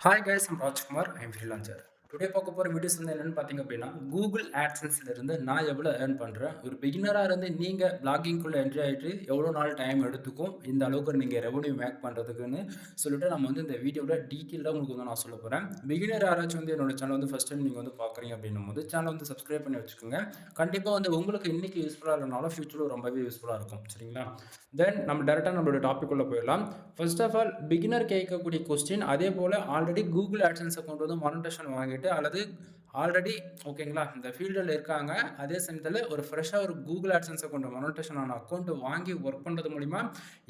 Hi guys, I'm Rajkumar. I'm freelancer. Today பார்க்க போகிற videos வந்து என்னென்னு பார்த்தீங்க அப்படின்னா, கூகுள் ஆட்சன்ஸ்ல இருந்து நான் எவ்வளோ ஏர்ன் பண்ணுறேன். ஒரு பிகினராக இருந்து நீங்கள் பிளாகிங்குள்ளே என்ட்ரி ஆகிட்டு எவ்வளோ நாள் டைம் எடுத்துக்கும் இந்த அளவுக்கு நீங்கள் ரெவன்யூ மேக் பண்ணுறதுக்குன்னு சொல்லிட்டு நம்ம வந்து இந்த வீடியோவில் டீட்டெயிலாக உங்களுக்கு வந்து நான் சொல்ல போகிறேன். பிகினர் யாராச்சும் வந்து என்னோட சேனல் வந்து ஃபஸ்ட் டைம் நீங்கள் வந்து பார்க்குறீங்க அப்படின்னும் போது சேனல் வந்து சப்ஸ்கிரைப் பண்ணி வச்சுக்கோங்க. கண்டிப்பாக வந்து உங்களுக்கு இன்றைக்கி யூஸ்ஃபுல்லாக இல்லைனாலும் ஃபியூச்சரில் ரொம்பவே யூஸ்ஃபுல்லாக இருக்கும். சரிங்களா? தென் நம்ம டேரெக்டாக நம்மளோட டாபிக் உள்ள போயிடலாம். ஃபர்ஸ்ட் ஆஃப் ஆல் பிகினர் கேட்கக்கூடிய கொஸ்டின், அதே போல் ஆல்ரெடி கூகுள் ஆட்சன்ஸ் அக்கௌண்ட் வந்து மானிட்டேஷன் வாங்கிட்டு அல்லது ஆல்ரெடி ஓகேங்களா இந்த ஃபீல்டில் இருக்காங்க, அதே சமயத்தில் ஒரு ஃப்ரெஷ்ஷாக ஒரு கூகுள் ஆட்சன்ஸ் அக்கௌண்ட் மானிட்டேஷன் ஆன அக்கௌண்ட் வாங்கி ஒர்க் பண்ணுறது மூலிமா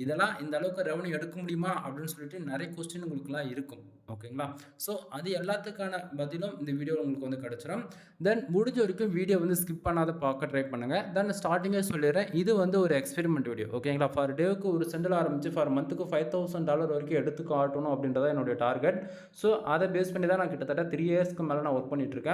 இதெல்லாம் இந்த அளவுக்கு ரெவன்யூ எடுக்க முடியுமா அப்படின்னு சொல்லிட்டு நிறைய கொஸ்டின் உங்களுக்குலாம் இருக்கும். ஓகேங்களா? ஸோ அது எல்லாத்துக்கான பதிலும் இந்த வீடியோ உங்களுக்கு வந்து கிடச்சிரும். தென் முடிஞ்ச வரைக்கும் வீடியோ வந்து ஸ்கிப் பண்ணாத பார்க்க ட்ரை பண்ணுங்கள். தென் ஸ்டார்டிங்கே சொல்லிடுறேன், இது வந்து ஒரு எக்ஸ்பெரிமெண்ட் வீடியோ. ஓகேங்களா? ஃபார் டேவுக்கு ஒரு சென்டில் ஆரம்பித்து ஃபார் மந்த்துக்கு $5,000 வரைக்கும் எடுத்து காட்டணும் அப்படின்றத என்னுடைய டார்கெட். ஸோ அதை பேஸ் பண்ணி தான் நான் கிட்டத்தட்ட 3 இயர்ஸ்க்கு மேலே நான் ஒர்க் பண்ணிகிட்ருக்கேன்.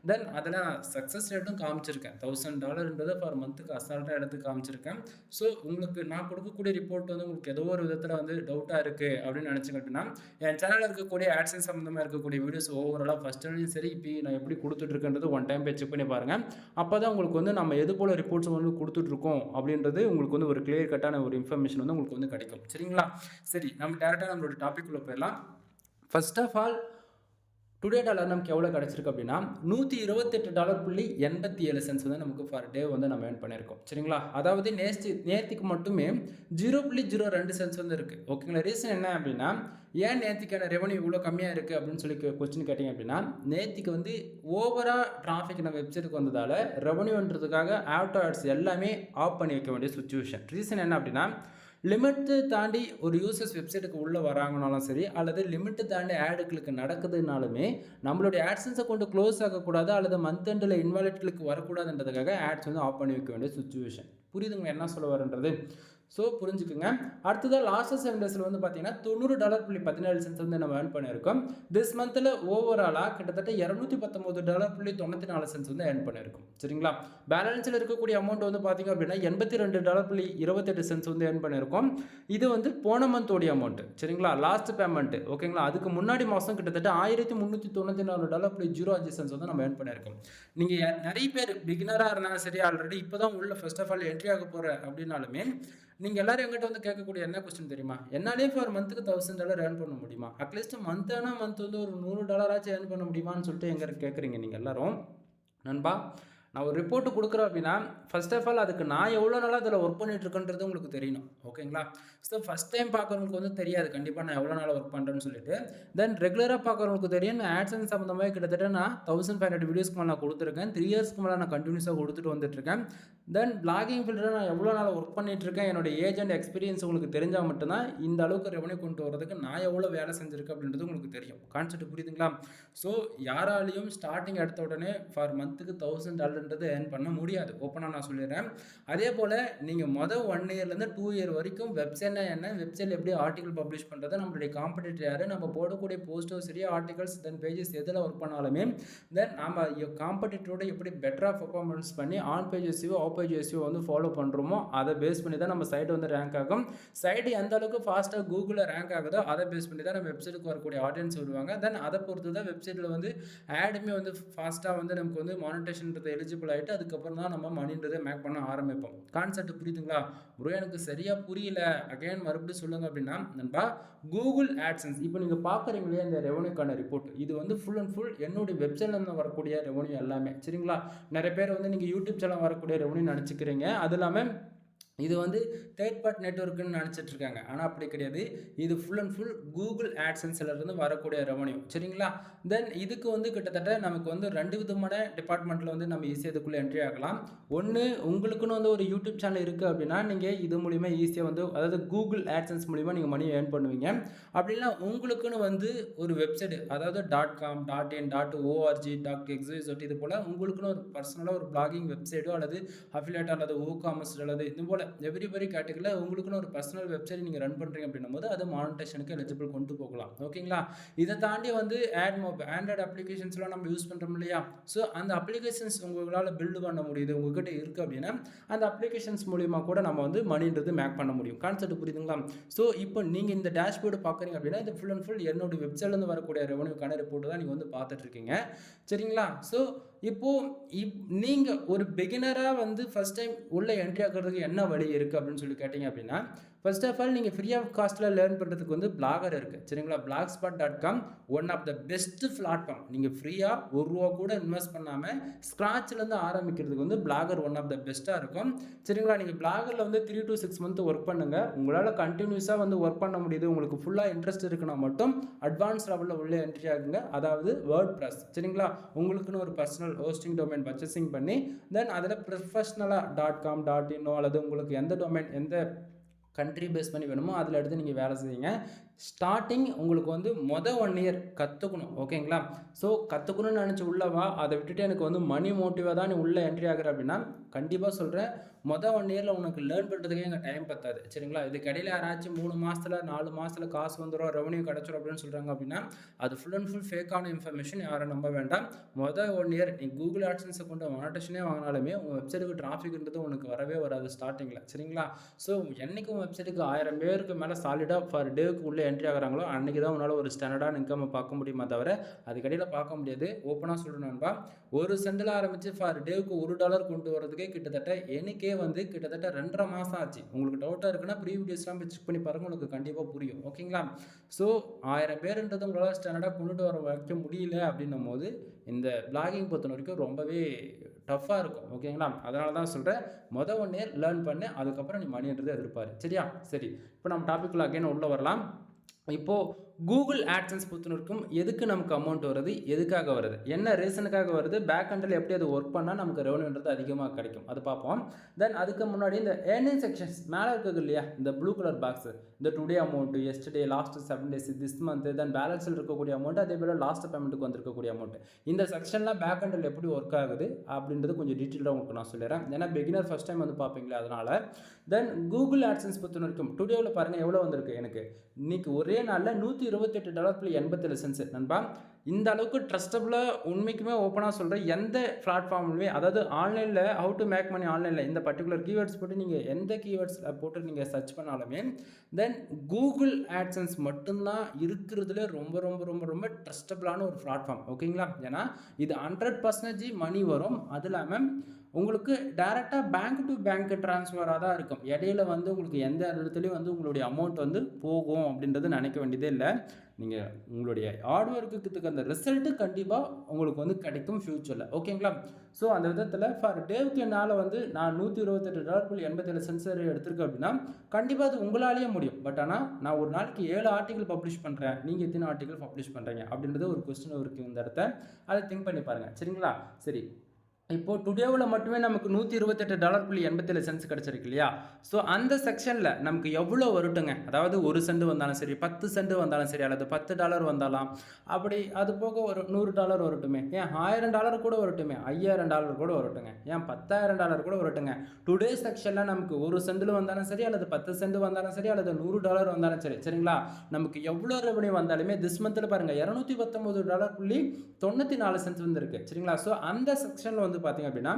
தென் அதில் சக்ஸஸ் ரேட்டும் காமிச்சிருக்கேன். $1,000 ஃபார் மந்த்துக்கு அசால்ட்டாக எடுத்து காமிச்சிருக்கேன். ஸோ உங்களுக்கு நான் கொடுக்கக்கூடிய ரிப்போர்ட் வந்து உங்களுக்கு ஏதோ ஒரு விதத்தில் வந்து டவுட்டாக இருக்குது அப்படின்னு நினச்சிங்க அப்படின்னா, என் சேனலில் இருக்கக்கூடிய ஆட்சன்ஸ் சம்மந்தமாக இருக்கக்கூடிய வீடியோஸ் ஓவராலாக ஃபஸ்ட்டு சரி இப்போ நான் எப்படி கொடுத்துட்ருக்கேன்றது ஒன் டைம் போய் செக் பண்ணி பாருங்கள். அப்போ தான் உங்களுக்கு வந்து நம்ம எது போல் ரிப்போர்ட்ஸ் வந்து கொடுத்துட்ருக்கோம் அப்படின்றது உங்களுக்கு வந்து ஒரு கிளியர் கட்டான ஒரு இன்ஃபர்மேஷன் வந்து உங்களுக்கு வந்து கிடைக்கும். சரிங்களா? சரி, நம்ம டேரெக்டாக நம்மளோட டாபிக் உள்ள போயிடலாம். First of all today dollar நமக்கு எவ்வளோ கிடச்சிருக்கு அப்படின்னா $128.87 வந்து நமக்கு ஃபார் டே வந்து நம்ம ஏர்ன் பண்ணியிருக்கோம். சரிங்களா? அதாவது நேற்றுக்கு மட்டுமே 0.02 சென்ட்ஸ் வந்து இருக்குது. ஓகேங்களா? ரீசன் என்ன அப்படின்னா, ஏன் நேற்றுக்கான ரெவன்யூ இவ்வளோ கம்மியாக இருக்குது அப்படின்னு சொல்லி கொஸ்டின் கேட்டிங்க அப்படின்னா, நேற்றுக்கு வந்து ஓவராக டிராஃபிக் நம்ம வெப்சைட்டுக்கு வந்ததால் ரெவன்யூன்றதுக்காக ஆட்டோ ஆட்ஸ் எல்லாமே ஆஃப் பண்ணி வைக்க வேண்டிய சுச்சுவேஷன். ரீசன் என்ன அப்படின்னா, லிமிட்டு தாண்டி ஒரு யூசர்ஸ் வெப்சைட்டுக்கு உள்ளே வராங்கனாலும் சரி, அல்லது லிமிட்டு தாண்டி ஆடுகளுக்கு நடக்குதுனாலுமே நம்மளுடைய ஆட்சன்ஸ் அக்கௌண்ட் க்ளோஸ் ஆகக்கூடாது அல்லது மந்த் எண்டில் இன்வாலிட்களுக்கு வரக்கூடாதுன்றதுக்காக ஆட்ஸ் வந்து ஆஃப் பண்ணி வைக்க வேண்டிய சுச்சுவேஷன். புரியுதுங்க என்ன சொல்ல வரன்றது? ஸோ புரிஞ்சுக்குங்க. அடுத்ததாக லாஸ்ட் 7 டேஸில் வந்து பார்த்தீங்கன்னா $90.17 வந்து நம்ம ஏர்ன் பண்ணியிருக்கோம். திஸ் மந்தில் ஓவராலாக கிட்டத்தட்ட $219.94 வந்து ஏர்ன் பண்ணியிருக்கோம். சரிங்களா? பேலன்ஸில் இருக்கக்கூடிய அமௌண்ட் வந்து பார்த்தீங்க அப்படின்னா $82.28 வந்து ஏர்ன் பண்ணியிருக்கோம். இது வந்து போன மந்தோடைய அமௌண்ட்டு. சரிங்களா? Last payment. ஓகேங்களா? அதுக்கு முன்னாடி மாதம் கிட்டத்தட்ட $1394.05 வந்து நம்ம ஏர்ன் பண்ணியிருக்கோம். நீங்கள் நிறைய பேர் பிகினராக இருந்தாலும் சரி, ஆல்ரெடி இப்போ தான் உள்ள ஃபர்ஸ்ட் ஆஃப் ஆல் என்ட்ரி ஆக போகிற அப்படின்னாலுமே நீங்கள் எல்லாரும் எங்கிட்ட வந்து கேட்கக்கூடிய என்ன கொஸ்டின் தெரியுமா? என்னாலே ஃபார் மந்த்துக்கு $1,000 ஏர்ன் பண்ண முடியுமா? அட்லீஸ்ட் மந்த்தான மந்த் வந்து ஒரு $100 ஏர்ன் பண்ண முடியுமான்னு சொல்லிட்டு எங்கிட்ட கேட்குறீங்க நீங்கள் எல்லாரும். நண்பா, நான் ஒரு ரிப்போர்ட் கொடுக்குறேன் அப்படின்னா ஃபர்ஸ்ட் ஆஃப் ஆல் அதுக்கு நான் எவ்வளோ நாளாக அதில் ஒர்க் பண்ணிட்டுருக்கேன்றது உங்களுக்கு தெரியணும். ஓகேங்களா? ஸோ ஃபஸ்ட் டைம் பார்க்குறவங்களுக்கு வந்து தெரியாது கண்டிப்பாக நான் எவ்வளோ நாள் ஒர்க் பண்ணுறேன்னு சொல்லிட்டு. தென் ரெகுலராக பார்க்குறவங்களுக்கு தெரியும், நான் ஆட்சன்ஸ் சம்மந்தமாக கிட்டத்தட்ட நான் 1500 வீடியோஸ்க்கு மேலே நான் கொடுத்துருக்கேன். 3 இயர்ஸ்க்கு மேலே நான் கண்டினியூஸாக கொடுத்துட்டு வந்துட்டுருக்கேன். தென் பிளாகிங் ஃபீல்டில் நான் எவ்வளோ நாள் ஒர்க் பண்ணிட்டுருக்கேன், என்னோட ஏஜ் அண்ட் எக்ஸ்பீரியன்ஸ் உங்களுக்கு தெரிஞ்சால் மட்டும்தான் இந்த அளவுக்கு ரெவன்யூ கொண்டு வரதுக்கு நான் எவ்வளோ வேலை செஞ்சுருக்கேன் அப்படின்றது உங்களுக்கு தெரியும். கான்செப்ட் புரியுதுங்களா? ஸோ யாராலையும் ஸ்டார்டிங் எடுத்த உடனே ஃபார் மந்த்துக்கு $1,000 ஏர்ன் பண்ண முடியாது. ஓப்பனாக நான் சொல்லிடுறேன். அதே போல் நீங்கள் மொதல் 1 இயர்லேருந்து 2 இயர் வரைக்கும் வெப்சைட்னா என்ன, வெப்சைட்டில் எப்படி ஆர்டிகல் பப்ளிஷ் பண்ணுறது, நம்மளுடைய காம்படிட்டர் யார், நம்ம போடக்கூடிய போஸ்டோ சரி, ஆர்டிகல்ஸ் தென் பேஜஸ் எதில் ஒர்க் பண்ணாலுமே தென் நம்ம காம்படிட்டரோட எப்படி பெட்டராக பர்ஃபார்மன்ஸ் பண்ணி ஆன் பேஜஸையோ ஆஃப் பேஜஸையோ வந்து ஃபாலோ பண்ணுறோமோ அதை பேஸ் பண்ணி தான் நம்ம சைட் வந்து ரேங்க் ஆகும். சைடு எந்த அளவுக்கு ஃபாஸ்ட்டாக கூகுளில் ரேங்க் ஆகுதோ அதை பேஸ் பண்ணி தான் நம்ம வெப்சைட்டுக்கு வரக்கூடிய ஆடியன்ஸ் வருவாங்க. தென் அதை பொறுத்து தான் வெப்சைட்டில் வந்து ஆடுமே வந்து ஃபாஸ்ட்டாக வந்து நமக்கு வந்து மானிட்டேஷன்றது எலிஜிபிள் ஆகிட்டு அதுக்கப்புறம் தான் நம்ம மணின்றதை மேக் பண்ண ஆரம்பிப்போம். கான்செப்ட் புரியுதுங்களா? ப்ரோ எனக்கு சரியாக புரியல, அகைன் மறுபடியும் சொல்லுங்கள் அப்படின்னா, நண்பா கூகுள் ஆட்சன்ஸ் இப்போ நீங்கள் பார்க்குறீங்களே இந்த ரெவன்யூக்கான ரிப்போர்ட், இது வந்து ஃபுல் அண்ட் ஃபுல் என்னுடைய வெப்சைட்லேருந்து வரக்கூடிய ரெவன்யூ எல்லாமே. சரிங்களா? நிறைய பேர் வந்து நீங்கள் யூடியூப் சேனல் வரக்கூடிய ரெவன்யூ நினச்சிக்கிறீங்க. அது இல்லாமல் இது வந்து தேர்ட் பார்ட்டி நெட்வொர்க்குன்னு நினச்சிட்ருக்காங்க. ஆனால் அப்படி கிடையாது. இது ஃபுல் அண்ட் ஃபுல் கூகுள் ஆட்சன்ஸ்லேருந்து வரக்கூடிய ரெவன்யூ. சரிங்களா? தென் இதுக்கு வந்து கிட்டத்தட்ட நமக்கு வந்து 2 விதமான டிபார்ட்மெண்ட்டில் வந்து நம்ம ஈஸியாக இதுக்குள்ளே என்ட்ரி ஆகலாம். ஒன்று, உங்களுக்குன்னு வந்து ஒரு யூடியூப் சேனல் இருக்குது அப்படின்னா நீங்கள் இது மூலிமா ஈஸியாக வந்து அதாவது கூகுள் ஆட்சன்ஸ் மூலிமா நீங்கள் மணி ஏர்ன் பண்ணுவீங்க. அப்படின்னா உங்களுக்குன்னு வந்து ஒரு வெப்சைட் அதாவது .com, .in, .org, .xyz இது போல் உங்களுக்குன்னு ஒரு பர்சனலாக ஒரு பிளாகிங் வெப்சைட்டோ அல்லது அஃபிலியேட் அல்லது காமர்ஸ் அல்லது இது போல் எவ்ரிபடி கேட்டகரியில் உங்களுக்குன்னு ஒரு பர்சனல் வெப்சைட் நீங்கள் ரன் பண்ணுறீங்க அப்படின்னும் போது அது மானிட்டேஷனுக்கு எலிஜிபிள் கொண்டு போகலாம். ஓகேங்களா? இதை தாண்டி வந்து ஆண்ட்ராய்டு அப்ளிகேஷன்ஸ்லாம் நம்ம யூஸ் பண்ணுறோம் இல்லையா? ஸோ அந்த அப்ளிகேஷன்ஸ் உங்களால் பில்டு பண்ண முடியுது, உங்ககிட்ட இருக்குது அப்படின்னா அந்த அப்ளிகேஷன்ஸ் மூலிமா கூட நம்ம வந்து மணின்றது மேக் பண்ண முடியும். கான்செப்ட் புரியுதுங்களா? ஸோ இப்போ நீங்கள் இந்த டேஷ்போர்டு பார்க்குறீங்க அப்படின்னா இது ஃபுல் அண்ட் ஃபுல் என்னோட வெப்சைட்லேருந்து வரக்கூடிய ரெவன்யூக்கான ரிப்போர்ட் தான் நீங்கள் வந்து பார்த்துட்டு இருக்கீங்க. சரிங்களா? ஸோ இப்போது நீங்கள் ஒரு பிகினராக வந்து ஃபஸ்ட் டைம் உள்ளே என்ட்ரி ஆகிறதுக்கு என்ன வழி இருக்குது அப்படின்னு சொல்லி கேட்டிங்க அப்படின்னா, ஃபர்ஸ்ட் ஆஃப் ஆல் நீங்கள் ஃப்ரீ ஆஃப் காஸ்ட்டில் லேர்ன் பண்ணுறதுக்கு வந்து பிளாகர் இருக்குது. சரிங்களா? blogspot.com one of the best platform. நீங்கள் ஃப்ரீயாக ₹1 கூட இன்வெஸ்ட் பண்ணாமல் ஸ்க்ராட்ச்லேருந்து ஆரம்பிக்கிறதுக்கு வந்து பிளாகர் ஒன் ஆஃப் த பெஸ்ட்டாக இருக்கும். சரிங்களா? நீங்கள் பிளாகரில் வந்து 3 to 6 மந்த் ஒர்க் பண்ணுங்கள். உங்களால் கண்டினியூஸாக வந்து ஒர்க் பண்ண முடியுது, உங்களுக்கு ஃபுல்லாக இன்ட்ரெஸ்ட் இருக்குன்னா மட்டும் அட்வான்ஸ் லெவலில் உள்ளே என்ட்ரி ஆகுங்க. அதாவது வேர்ட்பிரஸ். சரிங்களா? உங்களுக்குன்னு ஒரு பர்சனல் ஹோஸ்டிங் டொமைன் பர்ச்சேசிங் பண்ணி தென் அதில் ப்ரொஃபஷ்னலாக .com .in அல்லது உங்களுக்கு எந்த டொமைன் எந்த கண்ட்ரி பேஸ் பண்ணி வேணுமோ அதில் எடுத்து நீங்கள் வேலை செய்யுங்க. ஸ்டார்டிங் உங்களுக்கு வந்து 1 இயர் கற்றுக்கணும். ஓகேங்களா? ஸோ கற்றுக்கணும்னு நினச்சி உள்ளவா, அதை விட்டுட்டு எனக்கு வந்து மணி மோட்டிவாக தான் நீ உள்ளே என்ட்ரி ஆகிற அப்படின்னா கண்டிப்பாக சொல்கிறேன் 1 இயரில் உனக்கு லேர்ன் பண்ணுறதுக்கே எங்கள் டைம் பத்தாது. சரிங்களா? இதுக்கு இடையில யாராச்சும் 3 மாதத்தில் 4 மாதத்தில் காசு வந்துடும், ரெவன்யூ கிடச்சிடும் அப்படின்னு சொல்கிறாங்க அப்படின்னா அது ஃபுல் அண்ட் ஃபுல் ஃபேக்கான இன்ஃபர்மேஷன். யாரும் நம்ப வேண்டாம். 1 இயர் நீ கூகுள் ஆட்சன்ஸை கொண்டு மானிட்டேஷனே வாங்கினாலுமே உங்கள் வெப்சைட்டுக்கு டிராஃபிக்ன்றது உனக்கு வரவே வராது ஸ்டார்டிங்கில். சரிங்களா? ஸோ என்றைக்கு உங்கள் வெப்சைட்டுக்கு 1000 பேருக்கு மேலே சாலிடாக ஃபார் டேவுக்கு உள்ளே என்ட்ரி ஆகிறாங்களோ அன்றைக்கி தான் உன்னால் ஒரு ஸ்டாண்டர்டான இன்கம் பார்க்க முடியுமா தவிர அதுக்கடியில் பார்க்க முடியாது. ஓப்பனாக சொல்லணும்பா, ஒரு சென்டில் ஆரம்பித்து ஃபார் டேவுக்கு $1 கொண்டு வரதுக்கே கிட்டத்தட்ட எனக்கே வந்து கிட்டத்தட்ட 2.5 மாதம் ஆச்சு. உங்களுக்கு டவுட்டாக இருக்குன்னா ப்ரீ வீடியோஸ்லாம் போய் செக் பண்ணி பாருங்கள், உங்களுக்கு கண்டிப்பாக புரியும். ஓகேங்களா? ஸோ 1000 பேருன்றது உங்களால் ஸ்டாண்டர்டாக கொண்டுட்டு வர வைக்க முடியல அப்படின்னும் போது இந்த பிளாகிங் பொறுத்த வரைக்கும் ரொம்பவே டஃப்பாக இருக்கும். ஓகேங்களா? அதனால தான் சொல்கிறேன் 1 இயர் லேர்ன் பண்ணு, அதுக்கப்புறம் நீ மணின்றது எதிர்பாரு. சரியா? சரி, இப்போ நம்ம டாபிக்கில் அகைன் உள்ளே வரலாம். இப்போது கூகுள் ஆட்சன்ஸ் பொறுத்தவரைக்கும் எதுக்கு நமக்கு அமௌண்ட் வருது, எதுக்காக வருது, என்ன ரீசனுக்காக வருது, பேக் ஹண்டில் எப்படி அது ஒர்க் பண்ணால் நமக்கு ரெவன்யூன்றது அதிகமாக கிடைக்கும், அது பார்ப்போம். தென் அதுக்கு முன்னாடி இந்த ஏர்னிங் செக்ஷன்ஸ் மேலே இருக்குது இல்லையா, இந்த ப்ளூ கலர் பாக்ஸ், இந்த today amount, yesterday, last 7 days, this month, then பேலன்ஸில் இருக்கக்கூடிய அமௌண்ட், அதே போல் லாஸ்ட் பேமெண்ட்டுக்கு வந்திருக்கக்கூடிய அமௌண்ட், இந்த செக்ஷன்லாம் பேக் ஹண்டில் எப்படி ஒர்க் ஆகுது அப்படின்றது கொஞ்சம் டீட்டெயிலாக உங்களுக்கு நான் சொல்லிடுறேன். ஏன்னா பிகினர் ஃபஸ்ட் டைம் வந்து பார்ப்பீங்களா, அதனால். தென் கூகுள் ஆட்சன்ஸ் பொறுத்த வரைக்கும் டுடேவில் பாருங்கள் எவ்வளோ வந்திருக்கு எனக்கு. இன்றைக்கி ஒரே நாளில் $128.87 நண்பா. இந்த அளவுக்கு ட்ரஸ்டபுளாக உண்மைக்குமே ஓப்பனாக சொல்கிறேன், எந்த பிளாட்ஃபார்ம்லையுமே, அதாவது ஆன்லைனில் ஹவு டு மேக் மணி ஆன்லைனில் இந்த பர்டிகுலர் கீவேர்ட்ஸ் போட்டு நீங்கள் எந்த கீவேர்ட்ஸில் போட்டு நீங்கள் சர்ச் பண்ணாலுமே தென் கூகுள் ஆட்சன்ஸ் மட்டும்தான் இருக்கிறதுல ரொம்ப ரொம்ப ரொம்ப ரொம்ப ட்ரஸ்டபுளான ஒரு பிளாட்ஃபார்ம். ஓகேங்களா? ஏன்னா இது 100% மணி வரும். அது இல்லாமல் உங்களுக்கு டைரெக்டாக பேங்க் டு பேங்க் ட்ரான்ஸ்ஃபராக தான் இருக்கும். இடையில வந்து உங்களுக்கு எந்த இடத்துலையும் வந்து உங்களுடைய அமௌண்ட் வந்து போகும் அப்படின்றது நினைக்க வேண்டியதே இல்லை. நீங்கள் உங்களுடைய ஹார்ட் ஒர்க்குக்கு அந்த ரிசல்ட்டு கண்டிப்பாக உங்களுக்கு வந்து கிடைக்கும் ஃப்யூச்சரில். ஓகேங்களா? ஸோ அந்த விதத்தில் ஃபார் டேவுக்கு என்னால் வந்து நான் $128.87 எடுத்திருக்கேன் அப்படின்னா கண்டிப்பாக அது உங்களாலேயே முடியும். பட் ஆனால் நான் ஒரு நாளைக்கு 7 ஆர்டிகல் பப்ளிஷ் பண்ணுறேன், நீங்கள் எத்தனை ஆர்டிகல் பப்ளிஷ் பண்ணுறீங்க அப்படின்றது ஒரு கொஸ்டின் இருக்குது இந்த இடத்த. அதை திங்க் பண்ணி பாருங்கள். சரிங்களா? சரி, இப்போது டுடேவில் மட்டுமே நமக்கு $128.87 கிடச்சிருக்கு இல்லையா? ஸோ அந்த செக்ஷனில் நமக்கு எவ்வளோ வரட்டுங்க, அதாவது 1 சென்ட் வந்தாலும் சரி, 10 சென்ட் வந்தாலும் சரி, அல்லது $10 வந்தாலும் அப்படி, அது போக ஒரு $100 வரட்டுமே, ஏன் $1000 கூட வரட்டுமே, $5000 கூட வரட்டுங்க, ஏன் $10,000 கூட வரட்டுங்க. டுடே செக்ஷனில் நமக்கு 1 சென்டில் வந்தாலும் சரி, அல்லது 10 சென்ட் வந்தாலும் சரி, அல்லது $100 வந்தாலும் சரி, சரிங்களா? நமக்கு எவ்வளோ ரெவன்யூ வந்தாலுமே திஸ் மந்தில் பாருங்கள் $219.94 வந்துருக்கு. சரிங்களா? ஸோ அந்த செக்ஷனில் வந்து பார்த்தீங்க அப்படின்னா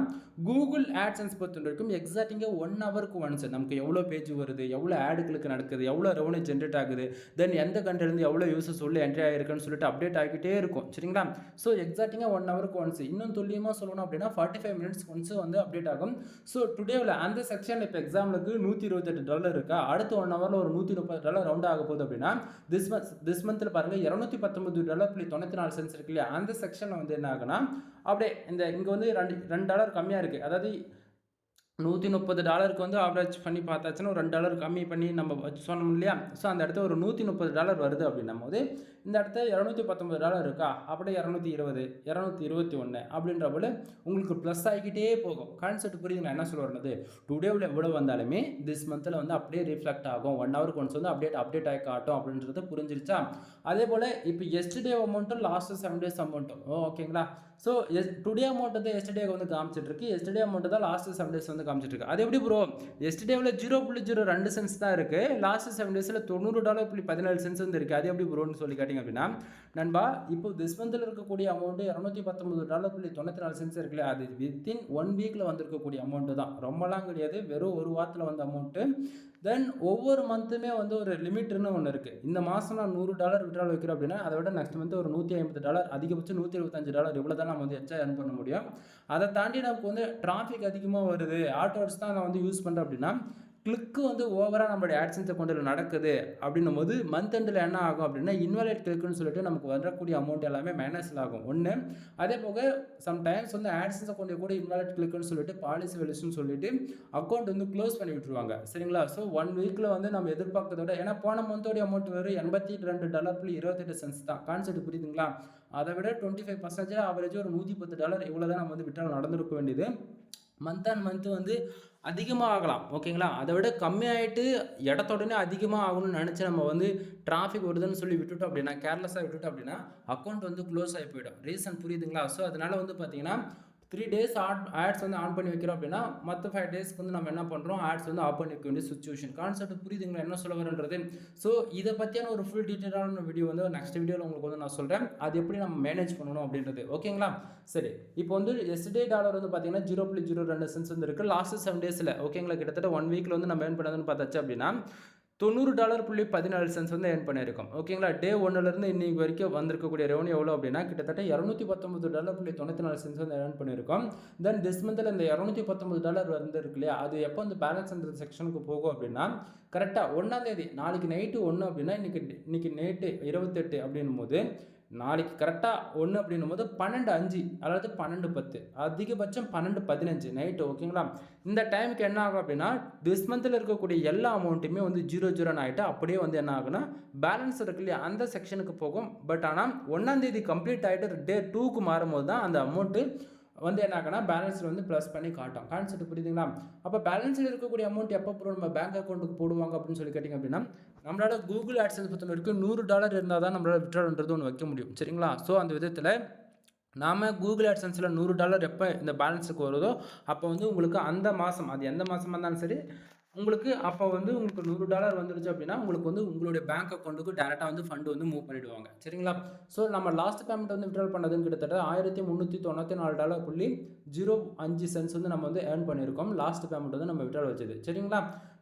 கூகுள் ஆட்சன்ஸ் பொறுத்த வரைக்கும் எக்ஸாக்டிங்காக 1 ஹவருக்கு ஒன்ஸ் நமக்கு எவ்வளோ பேஜ் வருது, எவ்வளோ ஆடுகளுக்கு நடக்குது, எவ்வளோ ரெவன்யூ ஜென்ரேட் ஆகுது, தென் எந்த கண்ட்ரிலேருந்து எவ்வளோ யூசர்ஸ் உள்ள என்ட்ரி ஆகிருக்குன்னு சொல்லிட்டு அப்டேட் ஆகிக்கிட்டே இருக்கும். சரிங்களா? ஸோ எக்ஸாக்டிங்காக 1 ஹவருக்கு ஒன்ஸ், இன்னும் துல்லியமாக சொல்லணும் அப்படின்னா 45 minutes ஒன்ஸ் வந்து அப்டேட் ஆகும். ஸோ டுடேவில் அந்த செக்ஷன் இப்போ எக்ஸாம்பிளுக்கு $128 இருக்கா, அடுத்த 1 ஹவரில் ஒரு $130 ரவுண்ட் ஆக போகுது அப்படின்னா திஸ் மந்தில் பாருங்கள் $219.94 இருக்கு இல்லையா, அந்த செக்ஷனில் வந்து என்ன ஆகுனா அப்படியே இந்த இங்கே வந்து $2 கம்மியாக இருக்குது. அதாவது $130 வந்து ஆவரேஜ் பண்ணி பார்த்தாச்சுன்னா ஒரு $2 கம்மி பண்ணி நம்ம வச்சு சொன்னோம் இல்லையா? ஸோ அந்த இடத்துல ஒரு $130 வருது அப்படின்னும் போது இந்த இடத்துல $219 இருக்கா, அப்படியே 220, 221 அப்படின்ற போல உங்களுக்கு ப்ளஸ் ஆகிக்கிட்டே போகும். கான்செப்ட் புரியுதுங்க என்ன சொல்ல வரது? டுடேவில் எவ்வளோ வந்தாலுமே திஸ் மந்தில் வந்து அப்படியே ரிஃப்ளெக்ட் ஆகும், 1 ஹவருக்கு ஒன்ஸ் வந்து அப்டேட் ஆகி காட்டும் அப்படின்றது புரிஞ்சிருச்சா? அதே போல் இப்போ எஸ்டர்டே அமௌண்ட்டும் லாஸ்ட் 7 days அமௌண்ட்டும் ஓகேங்களா? ஸோ டுடே அமௌண்ட் வந்து எஸ்டர்டே வந்து காமிச்சிட்டு இருக்கு, எஸ்டர்டே அமௌண்ட் தான் லாஸ்ட் 7 days வந்து காமிச்சிட்டு இருக்கு. அது எப்படி ப்ரோ எஸ்டர்டேவில் 0.02 சென்ஸ் தான் இருக்குது, லாஸ்ட் 7 டேஸில் $90.17 வந்து இருக்குது, அது எப்படி ப்ரோன்னு சொல்லி கேட்டிங்க அப்படின்னா நண்பா, இப்போ திஸ் மந்தில் இருக்கக்கூடிய அமௌண்ட்டு $219.94 இருக்குல்ல, அது வித்தின் 1 வீக்கில் வந்திருக்கக்கூடிய அமௌண்ட்டு தான், ரொம்பலாம் கிடையாது, வெறும் ஒரு வாரத்தில் வந்த அமௌண்ட்டு. தென் ஒவ்வொரு மந்த்துமே வந்து ஒரு லிமிட்னு ஒன்று இருக்குது. இந்த மாதம் நான் $100 விட்ரால் வைக்கிறேன் அப்படின்னா அதை விட நெக்ஸ்ட் மந்த் ஒரு $150, அதிகபட்சம் $125 இவ்வளோ தான் நம்ம வந்து எச்சா earn பண்ண முடியும். அதை தாண்டி நமக்கு வந்து டிராஃபிக் அதிகமாக வருது, ஆட்டோஸ் தான் நான் வந்து யூஸ் பண்ணுறேன் அப்படின்னா கிளிக்கு வந்து ஓவராக நம்மளுடைய ஆட்சன்ஸ் அக்கௌண்ட்டில் நடக்குது அப்படின்னும் போது மந்த் எண்டில் என்ன ஆகும் அப்படின்னா இன்வாலிட் கிளிக்குன்னு சொல்லிட்டு நமக்கு வரக்கூடிய அமௌண்ட் எல்லாமே மைனஸில் ஆகும் ஒன்று. அதே போக சம்டைம்ஸ் வந்து ஆட்சன்ஸ் அக்கௌண்ட்டை கூட இன்வாலிட் கிளிக்குன்னு சொல்லிட்டு பாலிசி வெலிஸ்ன்னு சொல்லிட்டு அக்கௌண்ட் வந்து க்ளோஸ் பண்ணி விட்டுருவாங்க, சரிங்களா. ஸோ 1 வீக்கில் வந்து நம்ம எதிர்பார்க்கறத விட, ஏன்னா போன மந்தோடைய அமௌண்ட் வெறும் $82.28 தான், கான்செப்ட் புரியுதுங்களா. அதை விட 25% ஆவரேஜ் ஒரு $110 இவ்வளோ தான் நம்ம வந்து விட்டால் நடந்திருக்க வேண்டியது. மந்த் ஆன் மந்த் வந்து அதிகமாக ஆகலாம், ஓகேங்களா. அதை விட கம்மியாகிட்டு இடத்தோடனே அதிகமாக ஆகணும்னு நினச்சி நம்ம வந்து டிராஃபிக் வருதுன்னு சொல்லி விட்டுட்டோம் அப்படின்னா, கேர்லெஸ்ஸாக விட்டுட்டோம் அப்படின்னா அக்கௌண்ட் வந்து க்ளோஸ் ஆகி போயிடும். ரீசன் புரியுதுங்களா. ஸோ அதனால் வந்து பார்த்தீங்கன்னா 3 days ஆட்ஸ் வந்து ஆன் பண்ணி வைக்கிறோம் அப்படின்னா மற்ற 5 டேஸ்க்கு வந்து நம்ம என்ன பண்ணுறோம், ஆட்ஸ் வந்து ஆஃப் பண்ணி வைக்க வேண்டிய சுச்சுவேஷன். கான்செப்ட் புரியுதுங்களா என்ன சொல்ல வரன்றது. ஸோ இதை பற்றியான ஒரு ஃபுல் டீட்டெயிலான வீடியோ வந்து நெக்ஸ்ட் வீடியோவில் உங்களுக்கு வந்து நான் சொல்கிறேன், அது எப்படி நம்ம மேனேஜ் பண்ணணும் அப்படின்றது, ஓகேங்களா. சரி, இப்போ வந்து எஸ்டே டாலர் வந்து பார்த்தீங்கன்னா 0.02 சென்ஸ் வந்து இருக்குது லாஸ்ட் 7 டேஸில், ஓகேங்களா. கிட்டத்தட்ட 1 வீக்கில் வந்து நம்ம ஏர்ன் பண்ணதுன்னு பார்த்தாச்சு அப்படின்னா $90.14 வந்து ஏர்ன் பண்ணியிருக்கோம், ஓகேங்களா. டே 1லேருந்து இன்னைக்கு வரைக்கும் வந்திருக்கக்கூடிய ரெவன்யூ எவ்வளோ அப்படின்னா கிட்டத்தட்ட $219.94 வந்து ஏர்ன் பண்ணியிருக்கோம். தென் திஸ் மந்தில் இந்த $219 வந்துருக்கு இல்லையா, அது எப்போ வந்து பேலன்ஸ் அந்த செக்ஷனுக்கு போகும் அப்படின்னா கரெக்டாக 1ஆம் தேதி, நாளைக்கு நைட்டு 1 அப்படின்னா இன்னைக்கு நைட்டு 28 அப்படின்னும் போது நாளைக்கு கரெக்டாக 1 அப்படின்னும் போது 12:05 அதாவது 12:10, அதிகபட்சம் 12:15 நைட்டு, ஓகேங்களா. இந்த டைமுக்கு என்ன ஆகும் அப்படின்னா திஸ் மந்தில் இருக்கக்கூடிய எல்லா அமௌண்ட்டுமே வந்து 0 ஆகிட்டு அப்படியே வந்து என்ன ஆகுனா பேலன்ஸ் இருக்கு இல்லையா அந்த செக்ஷனுக்கு போகும். பட் ஆனால் 1ஆம் தேதி கம்ப்ளீட் ஆகிட்டு டே 2க்கு மாறும்போது தான் அந்த அமௌண்ட்டு வந்து என்ன ஆகுனா பேலன்ஸில் வந்து ப்ளஸ் பண்ணி காட்டும். கான்செப்ட் புரியுதுங்களா. அப்போ பேலன்ஸில் இருக்கக்கூடிய அமௌண்ட் எப்போ போடும், நம்ம பேங்க் அக்கௌண்ட்டுக்கு போடுவாங்க அப்படின்னு சொல்லி கேட்டிங்க அப்படின்னா நம்மளால் கூகுள் ஆட்சன்ஸ் பொறுத்த வரைக்கும் $100 இருந்தால் தான் நம்மளால் விட்ரால்ன்றது ஒன்று வைக்க முடியும், சரிங்களா. ஸோ அந்த விதத்தில் நாம் கூகுள் ஆட்சன்ஸில் $100 எப்போ இந்த பேலன்ஸுக்கு வருதோ அப்போ வந்து உங்களுக்கு அந்த மாதம், அது எந்த மாதமாக இருந்தாலும் சரி, உங்களுக்கு அப்போ வந்து உங்களுக்கு $100 வந்துருச்சு அப்படின்னா உங்களுக்கு வந்து உங்களுடைய பேங்க் அக்கௌண்ட்டுக்கு டேரெக்டாக வந்து ஃபண்டு வந்து மூவ் பண்ணிவிடுவாங்க, சரிங்களா. ஸோ நம்ம லாஸ்ட் பேமெண்ட் வந்து விட்ரால் பண்ணதுன்னு கிட்டத்தட்ட $1394.05 வந்து நம்ம வந்து ஏர்ன் பண்ணியிருக்கோம். லாஸ்ட் பேமெண்ட் வந்து நம்ம விட்ரால் வச்சது, சரிங்களா.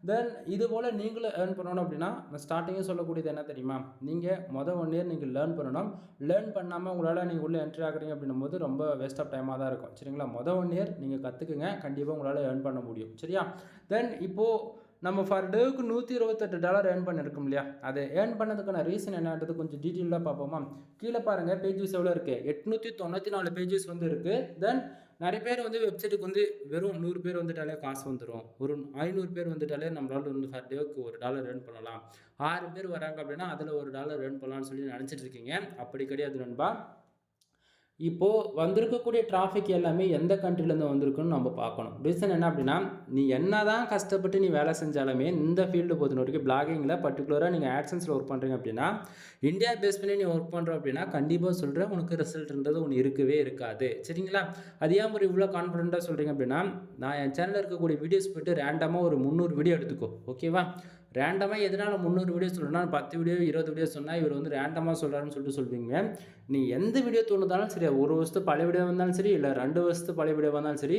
தென் இது போல் நீங்களும் ஏர்ன் பண்ணணும் அப்படின்னா ஸ்டார்டிங்கே சொல்லக்கூடியது என்ன தெரியுமா, நீங்கள் 1 இயர் நீங்கள் லேர்ன் பண்ணணும். லேர்ன் பண்ணாமல் உங்களால் நீங்கள் உள்ளே என்ட்ரி ஆகுறீங்க அப்படின்னும் போது ரொம்ப வேஸ்ட் ஆஃப் டைமாக தான் இருக்கும், சரிங்களா. 1 இயர் நீங்கள் கற்றுக்குங்க, கண்டிப்பாக உங்களால் ஏர்ன் பண்ண முடியும், சரியா. தென் இப்போது நம்ம ஃபார் டேவுக்கு $128 ஏர்ன் பண்ணியிருக்கோம் இல்லையா, அதை ஏர்ன் பண்ணதுக்கான ரீசன் என்னன்றது கொஞ்சம் டீட்டெயிலாக பார்ப்போமா. கீழே பாருங்கள் பேஜஸ் எவ்வளோ இருக்குது, 894 பேஜஸ் வந்து இருக்குது. தென் நிறைய பேர் வந்து வெப்சைட்டுக்கு வந்து வெறும் 100 பேர் வந்துட்டாலே காசு வந்துடும், ஒரு 500 பேர் வந்துட்டாலே நம்மளால் வந்து ஃபர் டேவுக்கு $1 ஏர்ன் பண்ணலாம், 6 பேர் வராங்க அப்படின்னா அதில் $1 ஏர்ன் பண்ணலாம்னு சொல்லி நினச்சிட்டு இருக்கீங்க. அப்படி கிடையாது நண்பா. இப்போது வந்திருக்கக்கூடிய டிராஃபிக் எல்லாமே எந்த கண்ட்ரிலேருந்து வந்திருக்குன்னு நம்ம பார்க்கணும். ரீசன் என்ன அப்படின்னா நீ என்ன தான் கஷ்டப்பட்டு நீ வேலை செஞ்சாலுமே இந்த ஃபீல்டு பொறுத்த வரைக்கும் பிளாகிங்கில் பர்டிகுலராக நீங்கள் ஆட்சன்ஸில் ஒர்க் பண்ணுறீங்க அப்படின்னா இந்தியா பேஸ் பண்ணி நீ ஒர்க் பண்ணுறோம் அப்படின்னா கண்டிப்பாக சொல்கிறேன் உனக்கு ரிசல்ட்ன்றது ஒன்று இருக்கவே இருக்காது, சரிங்களா. அது ஏன் ஒரு இவ்வளோ கான்ஃபிடென்ட்டாக சொல்கிறீங்க அப்படின்னா நான் என் சேனலில் இருக்கக்கூடிய வீடியோஸ் போய்ட்டு ரேண்டமாக ஒரு 300 வீடியோ எடுத்துக்கோ, ஓகேவா. ரேண்டமாக எதனால் 300 வீடியோ சொல்கிறேன்னா 10 வீடியோ 20 வீடியோ சொன்னால் இவர் வந்து ரேண்டமாக சொல்கிறாருன்னு சொல்லிட்டு சொல்வீங்க. நீ எந்த வீடியோ தோணுதாலும் சரி, 1 வருஷத்து பழைய வீடியோ வந்தாலும் சரி, இல்லை 2 வருஷத்து பழைய வீடியோ வந்தாலும் சரி,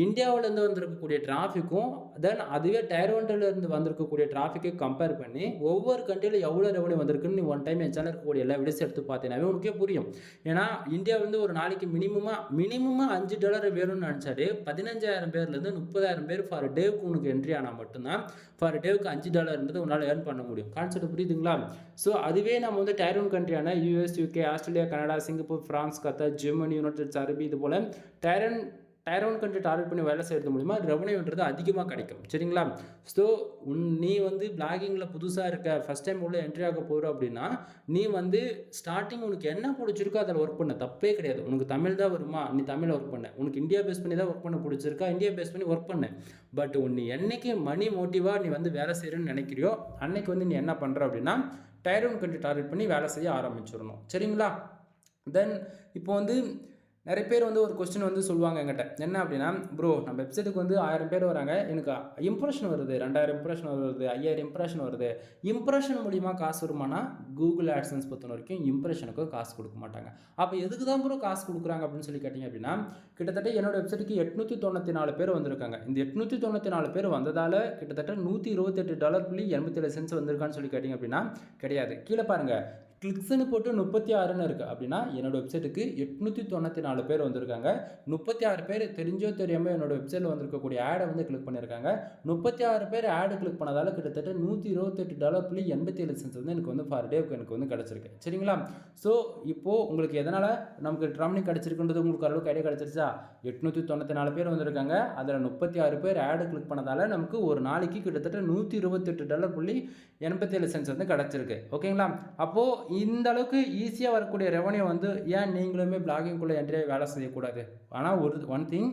இந்தியாவிலேருந்து வந்திருக்கக்கூடிய டிராஃபிக்கும் தென் அதுவே டயர் 1 வந்திருக்கக்கூடிய டிராஃபிக்கை கம்பேர் பண்ணி ஒவ்வொரு கண்ட்ரியில் எவ்வளோ ரெவன்யூ வந்திருக்குன்னு நீ 1 டைம் என் சேனல் இருக்கக்கூடிய எல்லா வீடியோஸ் எடுத்து பார்த்தீங்கன்னாவே உனக்கே புரியும். ஏன்னா இந்தியாவிலேருந்து ஒரு நாளைக்கு மினிமமாக $5 வேணும்னு நினச்சாரு 15,000 பேர்லேருந்து 30,000 பேர் ஃபார் டேவுக்கு உனக்கு என்ட்ரி ஆனால் மட்டும்தான் ஃபார் டேவுக்கு $5 உன்னால் ஏர்ன் பண்ண முடியும். கான்செப்ட் புரியுதுங்களா. ஸோ அதுவே நம்ம வந்து டயர் 1 கண்ட்ரியான US, UK, Australia, Canada, Singapore, France, Qatar, Germany, United Arab இது போல் டயர் 1 கண்ட்ரி டார்கெட் பண்ணி வேலை செய்கிறது மூலிமா ரெவன்யூன்றது அதிகமாக கிடைக்கும், சரிங்களா. ஸோ நீ வந்து பிளாகிங்கில் புதுசாக இருக்க, ஃபஸ்ட் டைம் உள்ள என்ட்ரி ஆக போகிற அப்படின்னா நீ வந்து ஸ்டார்டிங் உனக்கு என்ன பிடிச்சிருக்கோ அதில் ஒர்க் பண்ண, தப்பே கிடையாது. உனக்கு தமிழ் தான் வருமா, நீ தமிழில் ஒர்க் பண்ண. உனக்கு இந்தியா பேஸ் பண்ணி தான் ஒர்க் பண்ண பிடிச்சிருக்கா, இந்தியா பேஸ் பண்ணி ஒர்க் பண்ண. பட் நீ என்னைக்கு மணி மோட்டிவாக நீ வந்து வேலை செய்கிறேன்னு நினைக்கிறியோ அன்னைக்கு வந்து நீ என்ன பண்ணுற அப்படின்னா டயர் 1 கண்ட்ரி டார்கெட் பண்ணி வேலை செய்ய ஆரம்பிச்சிடணும், சரிங்களா. தென் இப்போ வந்து நிறைய பேர் வந்து ஒரு கொஸ்டின் வந்து சொல்லுவாங்க என்கிட்ட, என்ன அப்படின்னா, ப்ரோ நம்ம வெப்சைட்டுக்கு வந்து 1000 பேர் வராங்க, எனக்கு இம்ப்ரெஷன் வருது, 2000 இம்ப்ரெஷன் வருது, 5000 இம்ப்ரெஷன் வருது, இம்ப்ரெஷன் மூலிமா காசு வருமானா? கூகுள் ஆட்சன்ஸ் பொறுத்த வரைக்கும் இம்ப்ரெஷனுக்கு காசு கொடுக்க மாட்டாங்க. அப்போ எதுக்கு தான் ப்ரோ காசு கொடுக்குறாங்க அப்படின்னு சொல்லி கேட்டிங்க அப்படின்னா, கிட்டத்தட்ட என்னோட வெப்சைட்டுக்கு 894 பேர் வந்திருக்காங்க. இந்த 894 பேர் வந்ததால் கிட்டத்தட்ட $128.87 வந்திருக்கான்னு சொல்லி கேட்டிங்க அப்படின்னா கிடையாது. கீழே பாருங்கள், கிளிக்ஸ்னு போட்டு 36ன்னு இருக்குது. அப்படின்னா என்னோடய வெப்சைட்டுக்கு 894 பேர் வந்திருக்காங்க. 36 பேர் தெரிஞ்சோ தெரியாமல் என்னோடய வெப்சைட்டில் வந்திருக்கக்கூடிய ஆடை வந்து கிளிக் பண்ணியிருக்காங்க. 36 பேர் ஆடு கிளிக் பண்ணதால் கிட்டத்தட்ட $128.87 வந்து எனக்கு வந்து ஃபார் டேவுக்கு எனக்கு வந்து கிடச்சிருக்கு. சரிங்களா? ஸோ இப்போது உங்களுக்கு எதனால் நமக்கு ட்ராவலிங் கிடச்சிருக்குன்றது உங்களுக்கு அளவுக்கு ஐடியா கிடச்சிருச்சா? 894 பேர் வந்திருக்காங்க. அதில் 36 பேர் ஆடு கிளிக் பண்ணதால் நமக்கு ஒரு நாளைக்கு கிட்டத்தட்ட $128.87 வந்து கிடச்சிருக்கு. ஓகேங்களா? அப்போது இந்த அளவுக்கு ஈஸியாக வரக்கூடிய ரெவன்யூ வந்து ஏன் நீங்களுமே பிளாகிங்குள்ளே என்ட்ரி வேலை செய்யக்கூடாது? ஆனால் ஒன் திங்,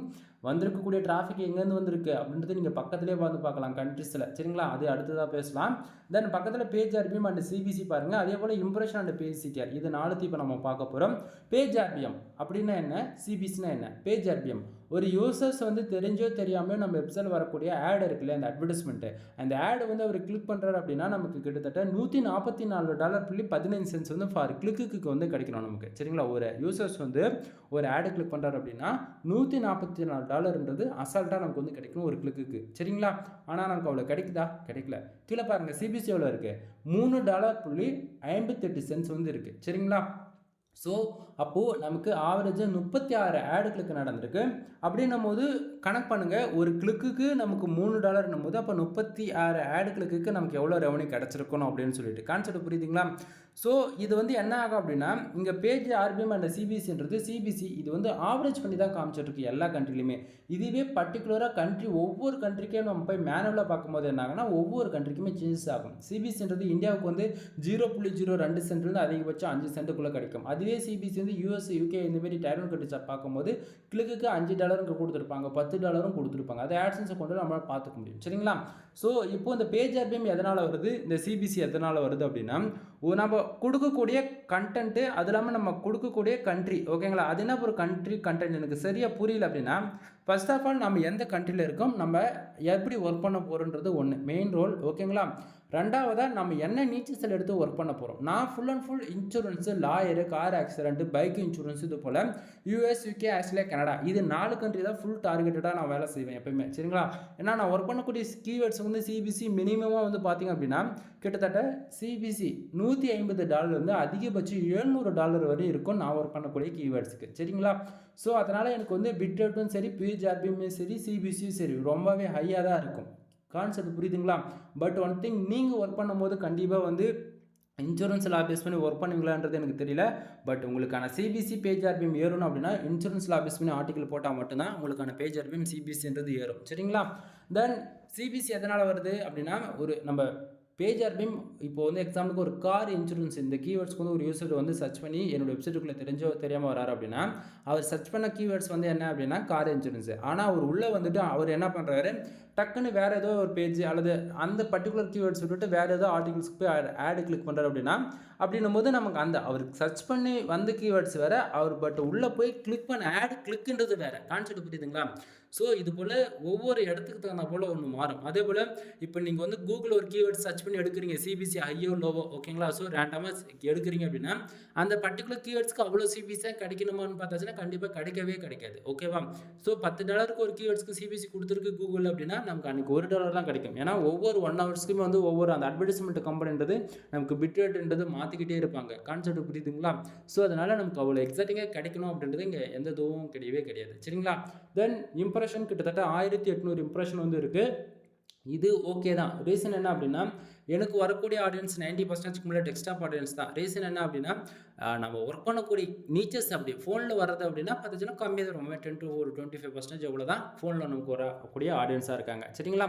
வந்திருக்கக்கூடிய டிராஃபிக் எங்கேருந்து வந்திருக்கு அப்படின்றது நீங்கள் பக்கத்துலேயே வந்து பார்க்கலாம் கண்ட்ரிஸில். சரிங்களா? அது அடுத்ததாக பேசலாம். தென் பக்கத்தில் பேஜ் ஆர்பிஎம் அண்ட் சிபிசி பாருங்கள். அதே போல் இம்ப்ரெஷன் அண்ட் பேஜ் சிடிஆர், இது 4 இப்போ நம்ம பார்க்க போகிறோம். பேஜ் ஆர்பிஎம் அப்படின்னா என்ன, சிபிசினா என்ன? பேஜ் ஆர்பிஎம் ஒரு யூசர்ஸ் வந்து தெரிஞ்சோ தெரியாமல் நம்ம வெப்சைட்டில் வரக்கூடிய ஆட் இருக்குல்ல, அந்த அட்வர்டைஸ்மெண்ட்டு, அந்த ஆடு வந்து அவர் கிளிக் பண்ணுறாரு அப்படின்னா நமக்கு கிட்டத்தட்ட $144.15 வந்து ஃபார் கிளிக்கு வந்து கிடைக்கணும் நமக்கு. சரிங்களா? ஒரு யூசர்ஸ் வந்து ஒரு ஆடு கிளிக் பண்ணுறாரு அப்படின்னா $144 அசால்ட்டாக நமக்கு வந்து கிடைக்கணும் ஒரு கிளிக்கு. சரிங்களா? ஆனால் நமக்கு அவ்வளோ கிடைக்குதா? கிடைக்கல. கீழே பாருங்கள், சிபிசி எவ்வளோ இருக்குது? $3.58 வந்து இருக்குது. சரிங்களா? ஸோ அப்போது நமக்கு ஆவரேஜாக 36 ஆடு கிளிக் நடந்திருக்கு. அப்படின்னும் போது கணக்கு பண்ணுங்கள், ஒரு கிளிக்கு நமக்கு $3 போது அப்போ 36 ஆடு கிளிக்கு நமக்கு எவ்வளோ ரெவன்யூ கிடச்சிருக்கணும் அப்படின்னு சொல்லிட்டு கான்செப்ட் புரியுதுங்களா? ஸோ இது வந்து என்ன ஆகும் அப்படின்னா, இங்கே பேஜ் ஆர்பிஎம் அண்ட் சிபிசின்றது சிபிசி இது வந்து ஆவரேஜ் பண்ணி தான் காமிச்சிட்ருக்கு எல்லா கண்ட்ரிலையுமே. இதுவே பர்டிகுலராக கண்ட்ரி ஒவ்வொரு கண்ட்ரிக்கே நம்ம போய் மேனுவலாக பார்க்கும்போது என்ன ஆகுனா ஒவ்வொரு கண்ட்ரிக்குமே சேஞ்சஸ் ஆகும். சிபிசின்றது இந்தியாவுக்கு வந்து 0.02 சென்ட்லேருந்து அதிகபட்சம் 5 சென்ட்டுக்குள்ளே கிடைக்கும். அதுவே சிபிசி வந்து யூஎஸ், யூகே இந்தமாரி டேரன் கண்ட்ரிஸை பார்க்கும்போது கிளிக்கு $5 கொடுத்துருப்பாங்க, $10 கொடுத்துருப்பாங்க. அது ஆட்சன்ஸை கொண்டு நம்மளால் பார்த்துக்க முடியும். சரிங்களா? ஸோ இப்போ இந்த பேஜ் ஆர்பிஎம் எதனால் வருது, இந்த சிபிசி எதனால் வருது அப்படின்னா, நம்ம கொடுக்கக்கூடிய கண்டென்ட்டு, அது இல்லாமல் நம்ம கொடுக்கக்கூடிய கண்ட்ரி. ஓகேங்களா? அது என்ன ஒரு கண்ட்ரி கண்டென்ட் எனக்கு சரியாக புரியல அப்படின்னா, ஃபர்ஸ்ட் ஆஃப் ஆல் நம்ம எந்த கண்ட்ரியில் இருக்கோம், நம்ம எப்படி ஒர்க் பண்ண போகிறோன்றது ஒன்று மெயின் ரோல். ஓகேங்களா? ரெண்டாவதாக நம்ம என்ன நீச்சல் எடுத்து ஒர்க் பண்ண போகிறோம். நான் full and full insurance, lawyer, car accident, bike insurance, இது போல் யூஎஸ், யூகே, ஆஸ்திரேலியா, கனடா, இது 4 கண்ட்ரி தான் ஃபுல் டார்கெட்டடாக நான் வேலை செய்வேன் எப்பயுமே. சரிங்களா? ஏன்னா நான் ஒர்க் பண்ணக்கூடிய கீவேர்ட்ஸ் வந்து சிபிசி மினிமமாக வந்து பார்த்திங்க அப்படின்னா கிட்டத்தட்ட சிபிசி $150 அதிகபட்சம் $700 வரை இருக்கும் நான் ஒர்க் பண்ணக்கூடிய கீவேர்ட்ஸுக்கு. சரிங்களா? ஸோ அதனால் எனக்கு வந்து பிட் ரேட்டும் சரி, பேஜ் ஆர்பிஎம்மே சரி, சிபிசியும் சரி ரொம்பவே ஹையாக தான் இருக்கும். கான்செப்ட் புரியுதுங்களா? பட் ஒன் திங், நீங்கள் ஒர்க் பண்ணும்போது கண்டிப்பாக வந்து இன்சூரன்ஸ் லா பேஸ் பண்ணி ஒர்க் பண்ணுவீங்களான்றது எனக்கு தெரியல. பட் உங்களுக்கான சிபிசி பேஜ் ஆர்பிஎம் ஏறணும் அப்படின்னா இன்சூரன்ஸ் லா பேஸ் பண்ணி ஆர்டிகல் போட்டால் மட்டும்தான் உங்களுக்கான பேஜ் ஆர்பிஎம் சிபிசின்றது ஏறும். சரிங்களா? தென் சிபிசி எதனால் வருது அப்படின்னா, ஒரு நம்ம பேஜ் ஆர்பிஎம் இப்போ வந்து எக்ஸாம்பிளுக்கு ஒரு கார் இன்சூரன்ஸ் இந்த கீவேர்ட்ஸ்க்கு வந்து ஒரு யூசர் வந்து சர்ச் பண்ணி என்னோட வெப்சைட்டுக்குள்ளே தெரிஞ்சோ தெரியாமல் வராரு அப்படின்னா, அவர் சர்ச் பண்ண கீவேர்ட்ஸ் வந்து என்ன அப்படின்னா கார் இன்சூரன்ஸு. ஆனால் அவர் உள்ளே வந்துட்டு அவர் என்ன பண்ணுறாரு, டக்குன்னு வேறு ஏதோ ஒரு பேஜ் அல்லது அந்த பர்டிகுலர் கீவேர்ட்ஸ் விட்டுட்டு வேறு ஏதோ ஆர்டிகல்ஸ்க்கு போய் ஆடு கிளிக் பண்ணுறாரு அப்படின்னா, அப்படின்னும் போது நமக்கு அந்த அவருக்கு சர்ச் பண்ணி வந்த கீவேர்ட்ஸ் வேறு, அவர் பட் உள்ளே போய் கிளிக் பண்ண ஆடு கிளிக்குன்றது வேறு. கான்செப்ட் புரியுதுங்களா? ஸோ இது போல் ஒவ்வொரு இடத்துக்கு தகுந்த போல் ஒன்று மாறும். அதே போல் இப்போ நீங்கள் வந்து கூகுள் ஒரு கீவேர்ட் சர்ச் பண்ணி எடுக்கிறீங்க, சிபிசி ஹையோ லோவோ, ஓகேங்களா? ஸோ ரேண்டமாக எடுக்கிறீங்க அப்படின்னா அந்த பர்டிகுலர் கீவேர்ட்ஸ்க்கு அவ்வளோ சிபிசியாக கிடைக்கணுமான்னு பார்த்தாச்சுன்னா கண்டிப்பாக கிடைக்கவே கிடைக்காது. ஓகேவா? ஸோ $10 ஒரு கீவேர்ட்ஸ்க்கு சிபிசி கொடுத்துருக்கு கூகுள் அப்படின்னா நமக்கு அன்றைக்கி $1 தான் கிடைக்கும். ஏன்னா ஒவ்வொரு 1 ஹவர்ஸ்க்குமே வந்து ஒவ்வொரு அந்த அட்வர்டைஸ்மெண்ட் கம்பெனின்றது நமக்கு பிட் ரேட்ன்றது மாற்றிக்கிட்டே இருப்பாங்க. கான்செப்ட் புரியுதுங்களா? ஸோ அதனால் நமக்கு அவ்வளோ எக்ஸாக்டிங்காக கிடைக்கணும் அப்படின்றது இங்கே எந்த இதுவும் கிடையவே கிடையாது. சரிங்களா? தென் இம்ப்ரெஷன் கிட்டத்தட்ட 1800 இம்ப்ரெஷன் வந்து இருக்குது. இது ஓகே தான். ரீசன் என்ன அப்படின்னா, எனக்கு வரக்கூடிய ஆடியன்ஸ் 90% மேலே டெஸ்க்டாப் ஆடியன்ஸ் தான். ரீசன் என்ன அப்படின்னா, நம்ம ஒர்க் பண்ணக்கூடிய நீச்சர்ஸ் அப்படி ஃபோனில் வர்றது அப்படின்னா பார்த்துச்சுன்னா கம்மியாக தான், ரொம்ப 10 to 25% எவ்வளோ தான் ஃபோனில் நமக்கு வரக்கூடிய ஆடியன்ஸாக இருக்காங்க. சரிங்களா?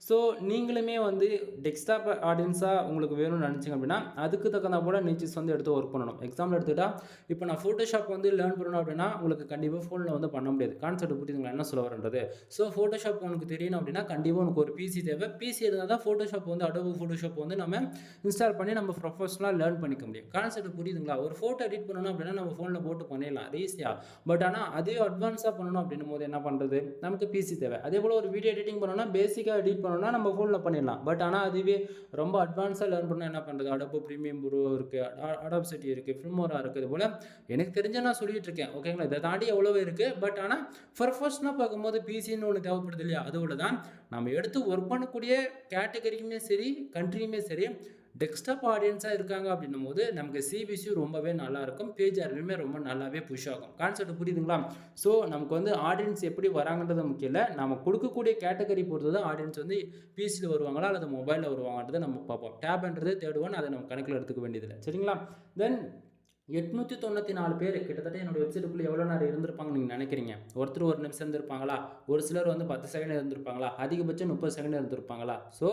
ஸோ நீங்களுமே வந்து டெஸ்க்டாப் ஆடியன்ஸாக உங்களுக்கு வேணும்னு நினச்சிங்க அப்படின்னா அதுக்கு தகுந்த போல் நீச்சர்ஸ் வந்து எடுத்து ஒர்க் பண்ணணும். எக்ஸாம்பிள் எடுத்துக்கிட்டால் இப்போ நான் ஃபோட்டோஷாப் வந்து லேர்ன் பண்ணணும் அப்படின்னா உங்களுக்கு கண்டிப்பாக ஃபோனில் வந்து பண்ண முடியாது. கான்செப்ட் புரியுதுங்களா என்ன சொல்ல வரன்றது? ஸோ ஃபோட்டோஷாப் உனக்கு தெரியணும் அப்படின்னா கண்டிப்பாக உனக்கு ஒரு பிசி தேவை. பிசி இருந்தால் தான் ஃபோட்டோஷாப் வந்து அடோபி ஃபோட்டோஷாப் வந்து நம்ம இன்ஸ்டால் பண்ணி நம்ம ப்ரொஃபஷனலாக லேர்ன் பண்ணிக்க முடியும். கான்செப்ட் புரியுதுங்களா? ஒரு ஃபோட்டோ எடிட் பண்ணணும் அப்படின்னா நம்ம ஃபோனில் போட்டு பண்ணிடலாம் ஈஸியாக. பட் ஆனால் அதே அட்வான்ஸாக பண்ணணும் அப்படின்னும் போது என்ன பண்ணுறது, நமக்கு பிசி தேவை. அதே போல் ஒரு வீடியோ எடிட்டிங் பண்ணணும்னா பேசிக்காக எடிட் பண்ணணும்னா நம்ம ஃபோனில் பண்ணிடலாம். பட் ஆனால் அதுவே ரொம்ப அட்வான்ஸாக லேர்ன் பண்ணால் என்ன பண்ணுறது, அடோப் ப்ரீமியம் ப்ரோ இருக்குது, அடாப் சிட்டி இருக்குது, ஃபில்மோரா இருக்குது. இது போல் எனக்கு தெரிஞ்ச நான் சொல்லிட்டு இருக்கேன் ஓகேங்களா. இதை தாண்டி எவ்வளோ இருக்குது. பட் ஆனால் பர்ஃபெக்ஷனாக பார்க்கும்போது பிசின்னு ஒன்று தேவைப்படுது இல்லையா, அதோட தான் நம்ம எடுத்து ஒர்க் பண்ணக்கூடிய கேட்டகரிக்குமே சரி கண்ட்ரியுமே சரி டெஸ்க்டாப் ஆடியன்ஸாக இருக்காங்க அப்படின்னும் போது நமக்கு சிபிசி ரொம்பவே நல்லாயிருக்கும், பேஜ் ஆர்வியுமே ரொம்ப நல்லாவே புஷ் ஆகும். கான்செப்ட் புரியுதுங்களா? ஸோ நமக்கு வந்து ஆடியன்ஸ் எப்படி வராங்கன்றது முக்கியம் இல்லை, நம்ம கொடுக்கக்கூடிய கேட்டகரி பொறுத்து தான் ஆடியன்ஸ் வந்து பிசியில் வருவாங்களா அல்லது மொபைலில் வருவாங்கன்றதை நம்ம பார்ப்போம். டேப்ன்றது தேர்ட் ஒன், அதை நம்ம கணக்கில் எடுத்துக்க வேண்டியதில்லை. சரிங்களா? தென் 894 பேர் கிட்டத்தட்ட என்னோட வெப்சைட்டுக்குள்ளே எவ்வளோ நேரம் இருந்திருப்பாங்க நீங்கள் நினைக்கிறீங்க? ஒருத்தர் 1 நிமிஷம் இருந்திருப்பாங்களா? ஒரு சிலர் வந்து 10 செகண்ட் இருந்திருப்பாங்களா? அதிகபட்சம் 30 செகண்ட் இருந்திருப்பாங்களா? ஸோ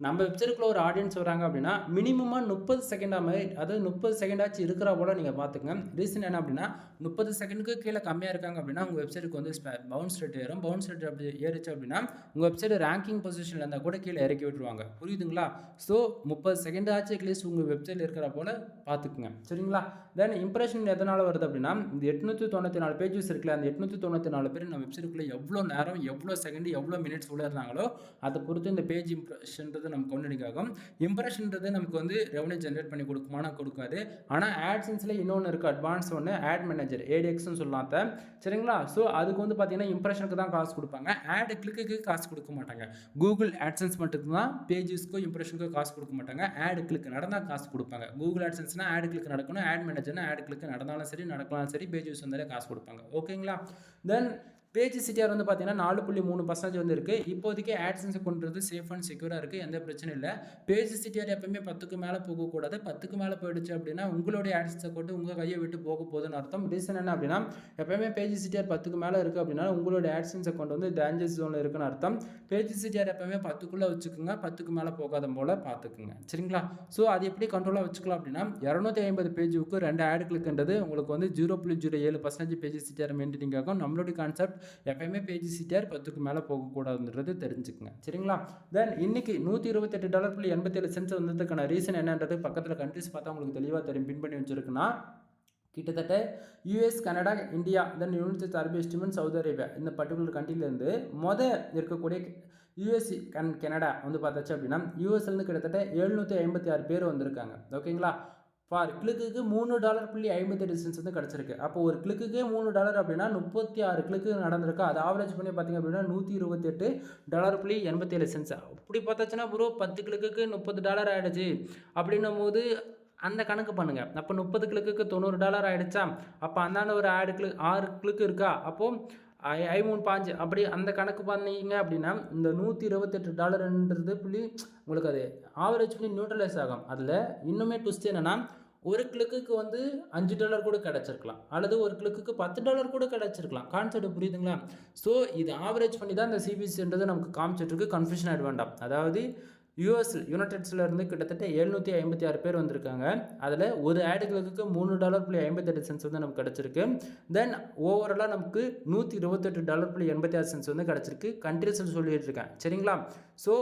நம்ம வெப்சைட்டுக்குள்ள ஒரு ஆடியன்ஸ் வராங்க அப்படின்னா மினிமமாக 30 செகண்டாக மாதிரி, அதாவது 30 செகண்டாச்சும் இருக்கிற போல் நீங்கள் பார்த்துக்கங்க. ரீசன் என்ன அப்படின்னா 30 செகண்டுக்கு கீழே கம்மியாக இருக்காங்க அப்படின்னா உங்கள் வெப்சைட்டுக்கு வந்து பவுன்ஸ் ரேட் ஏறும். பவுன்ஸ் ரேட் அப்படி ஏறிச்சு அப்படின்னா உங்கள் வெப்சைட் ரேங்கிங் பொசிஷனில் இருந்தால் கூட கீழே இறக்கி விட்டுருவாங்க. புரியுதுங்களா? ஸோ 30 செகண்ட் ஆச்சு அட்லீஸ்ட் உங்கள் வெப்சைட்டில் இருக்கிற போல் பார்த்துக்குங்க. சரிங்களா? தென் இம்ப்ரெஷன் எதனால் வருது அப்படின்னா இந்த 894 பேஜஸ் இருக்குல்ல, அந்த 894 பேர் நம்ம வெப்சைட்டுக்குள்ளே எவ்வளோ நேரம், எவ்வளோ செகண்ட், எவ்வளோ மினிட்ஸ் உள்ள இருந்தாங்களோ அதை பொறுத்து இந்த பேஜ் இம்ப்ரெஷன்றது நமக்கு ஒன்று ஆகும். இம்ப்ரெஷன்றது நமக்கு வந்து ரெவன்யூ ஜென்ரேட் பண்ணி கொடுக்குமானா கொடுக்காது. ஆனால் ஆட்சன்ஸில் இன்னொன்று இருக்குது, அட்வான்ஸ் ஒன்று, ஆட் மேனேஜர், ஏடிஎக்ஸ்னு சொல்லலாம். சரிங்களா? ஸோ அதுக்கு வந்து பார்த்தீங்கன்னா இம்ப்ரெஷனுக்கு தான் காசு கொடுப்பாங்க, ஆட் கிளிக்கு காசு கொடுக்க மாட்டாங்க. கூகுள் ஆட்சன்ஸ் மட்டும்தான் பேஜஸ்க்கும் இம்ப்ரெஷனுக்கும் காசு கொடுக்க மாட்டாங்க, ஆட் கிளிக் நடந்தால் காசு கொடுப்பாங்க. கூகுள் ஆட்சன்ஸ்னா ஆட் கிளிக் நடக்கணும், ஆட் மேனேஜர்னா ஆட் கிளிக் நடந்தாலும் சரி நடக்கலாம் சரி பேஜஸ் வந்தாலே காசு கொடுப்பாங்க. ஓகேங்களா? தென் பேஜ் சிடிஆர் வந்து பார்த்தீங்கன்னா 4.3% வந்து இருக்குது. இப்போதைக்கு ஆட்சன்ஸை கொண்டுறது சேஃப் அண்ட் செக்யூராக இருக்குது, எந்த பிரச்சனையும் இல்லை. பேஜ் சிடிஆர் எப்பவுமே 10க்கு மேலே போகக்கூடாது. 10க்கு மேலே போயிடுச்சு அப்படின்னா உங்களுடைய ஆட்சன்ஸை கொண்டு உங்கள் கையை விட்டு போக போகுதுன்னு அர்த்தம். ரீசன் என்ன அப்படின்னா எப்பவுமே பேஜ் சிடிஆர் 10க்கு மேலே இருக்குது அப்படின்னா உங்களுடைய ஆட்சன்ஸை கொண்டு வந்து டேஞ்சர் ஜோனில் இருக்குன்னு அர்த்தம். பேஜ் சிடிஆர் எப்பவுமே 10க்குள்ளே வச்சுக்கோங்க, 10க்கு மேலே போகாத போல் பார்த்துக்குங்க. சரிங்களா? ஸோ அது எப்படி கண்ட்ரோலாக வச்சுக்கலாம் அப்படின்னா 250 பேஜுக்கு 2 ஆட் கிளிக்ன்றது உங்களுக்கு வந்து 0.07% பேஜ் சிடிஆர் மெயின்டைனிங் ஆகும். நம்மளுடைய கான்செப்ட் எப்பயுமே பேஜ் சிடிஆர் 10க்கு மேலே போகக்கூடாதுன்றது தெரிஞ்சுக்குங்க. சரிங்களா? தென் இன்னைக்கு $128.87 வந்ததுக்கான ரீசன் என்னன்றது பக்கத்தில் கண்ட்ரிஸ் பார்த்தா உங்களுக்கு தெளிவாக தெரியும், பின் பண்ணி வச்சிருக்குன்னா கிட்டத்தட்ட யூஎஸ், கனடா, இந்தியா, தென் யுனைடெட் அரபு எமிரேட்ஸ், சவுதி அரேபியா இந்த பர்டிகுலர் கண்ட்ரிலேருந்து இருக்கக்கூடிய யூஎஸ் அண்ட் கனடா வந்து பார்த்தாச்சு அப்படின்னா யூஎஸ்லேருந்து கிட்டத்தட்ட 756 பேர் வந்திருக்காங்க. ஓகேங்களா? ஃபார் கிளிக்கு $3.58 வந்து கிடச்சிருக்கு. அப்போ ஒரு கிளிக்கு $3 அப்படின்னா 36 கிளிக்கு நடந்திருக்கு. அது ஆவரேஜ் பண்ணி பார்த்தீங்க அப்படின்னா $128.87. அப்படி பார்த்தாச்சுன்னா ப்ரோ 10 கிளிக்கு $30 ஆகிடுச்சு அப்படின்னும் போது அந்த கணக்கு பண்ணுங்கள். அப்போ 30 கிளிக்கு $90 ஆகிடுச்சா? அப்போ அந்தாண்ட ஒரு 6 கிளிக்கு இருக்கா? அப்போது 5 அப்படி அந்த கணக்கு பண்ணீங்க அப்படின்னா இந்த $128 உங்களுக்கு அது ஆவரேஜ் பண்ணி நியூட்ரலைஸ் ஆகும். அதில் இன்னுமே ட்விஸ்ட் என்னென்னா ஒரு கிளிக்கு வந்து $5 கூட கிடச்சிருக்கலாம், அல்லது ஒரு கிளிக்கு $10 கூட கிடச்சிருக்கலாம். கான்செப்ட் புரியுதுங்களா? ஸோ இது ஆவரேஜ் பண்ணி தான் இந்த சிபிசின்றது நமக்கு காமிச்சிட்ருக்கு. கன்ஃபியூஷன் ஆகிட வேண்டாம். அதாவது யுனைடெட்ஸில் இருந்து கிட்டத்தட்ட 756 பேர் வந்திருக்காங்க. அதில் ஒரு ஆட் கிளிக்கு $3.58 வந்து நமக்கு கிடச்சிருக்கு. தென் ஓவராலாக நமக்கு $128.86 வந்து கிடச்சிருக்கு. கண்ட்ரிஸில் சொல்லிட்டு இருக்கேன். சரிங்களா? ஸோ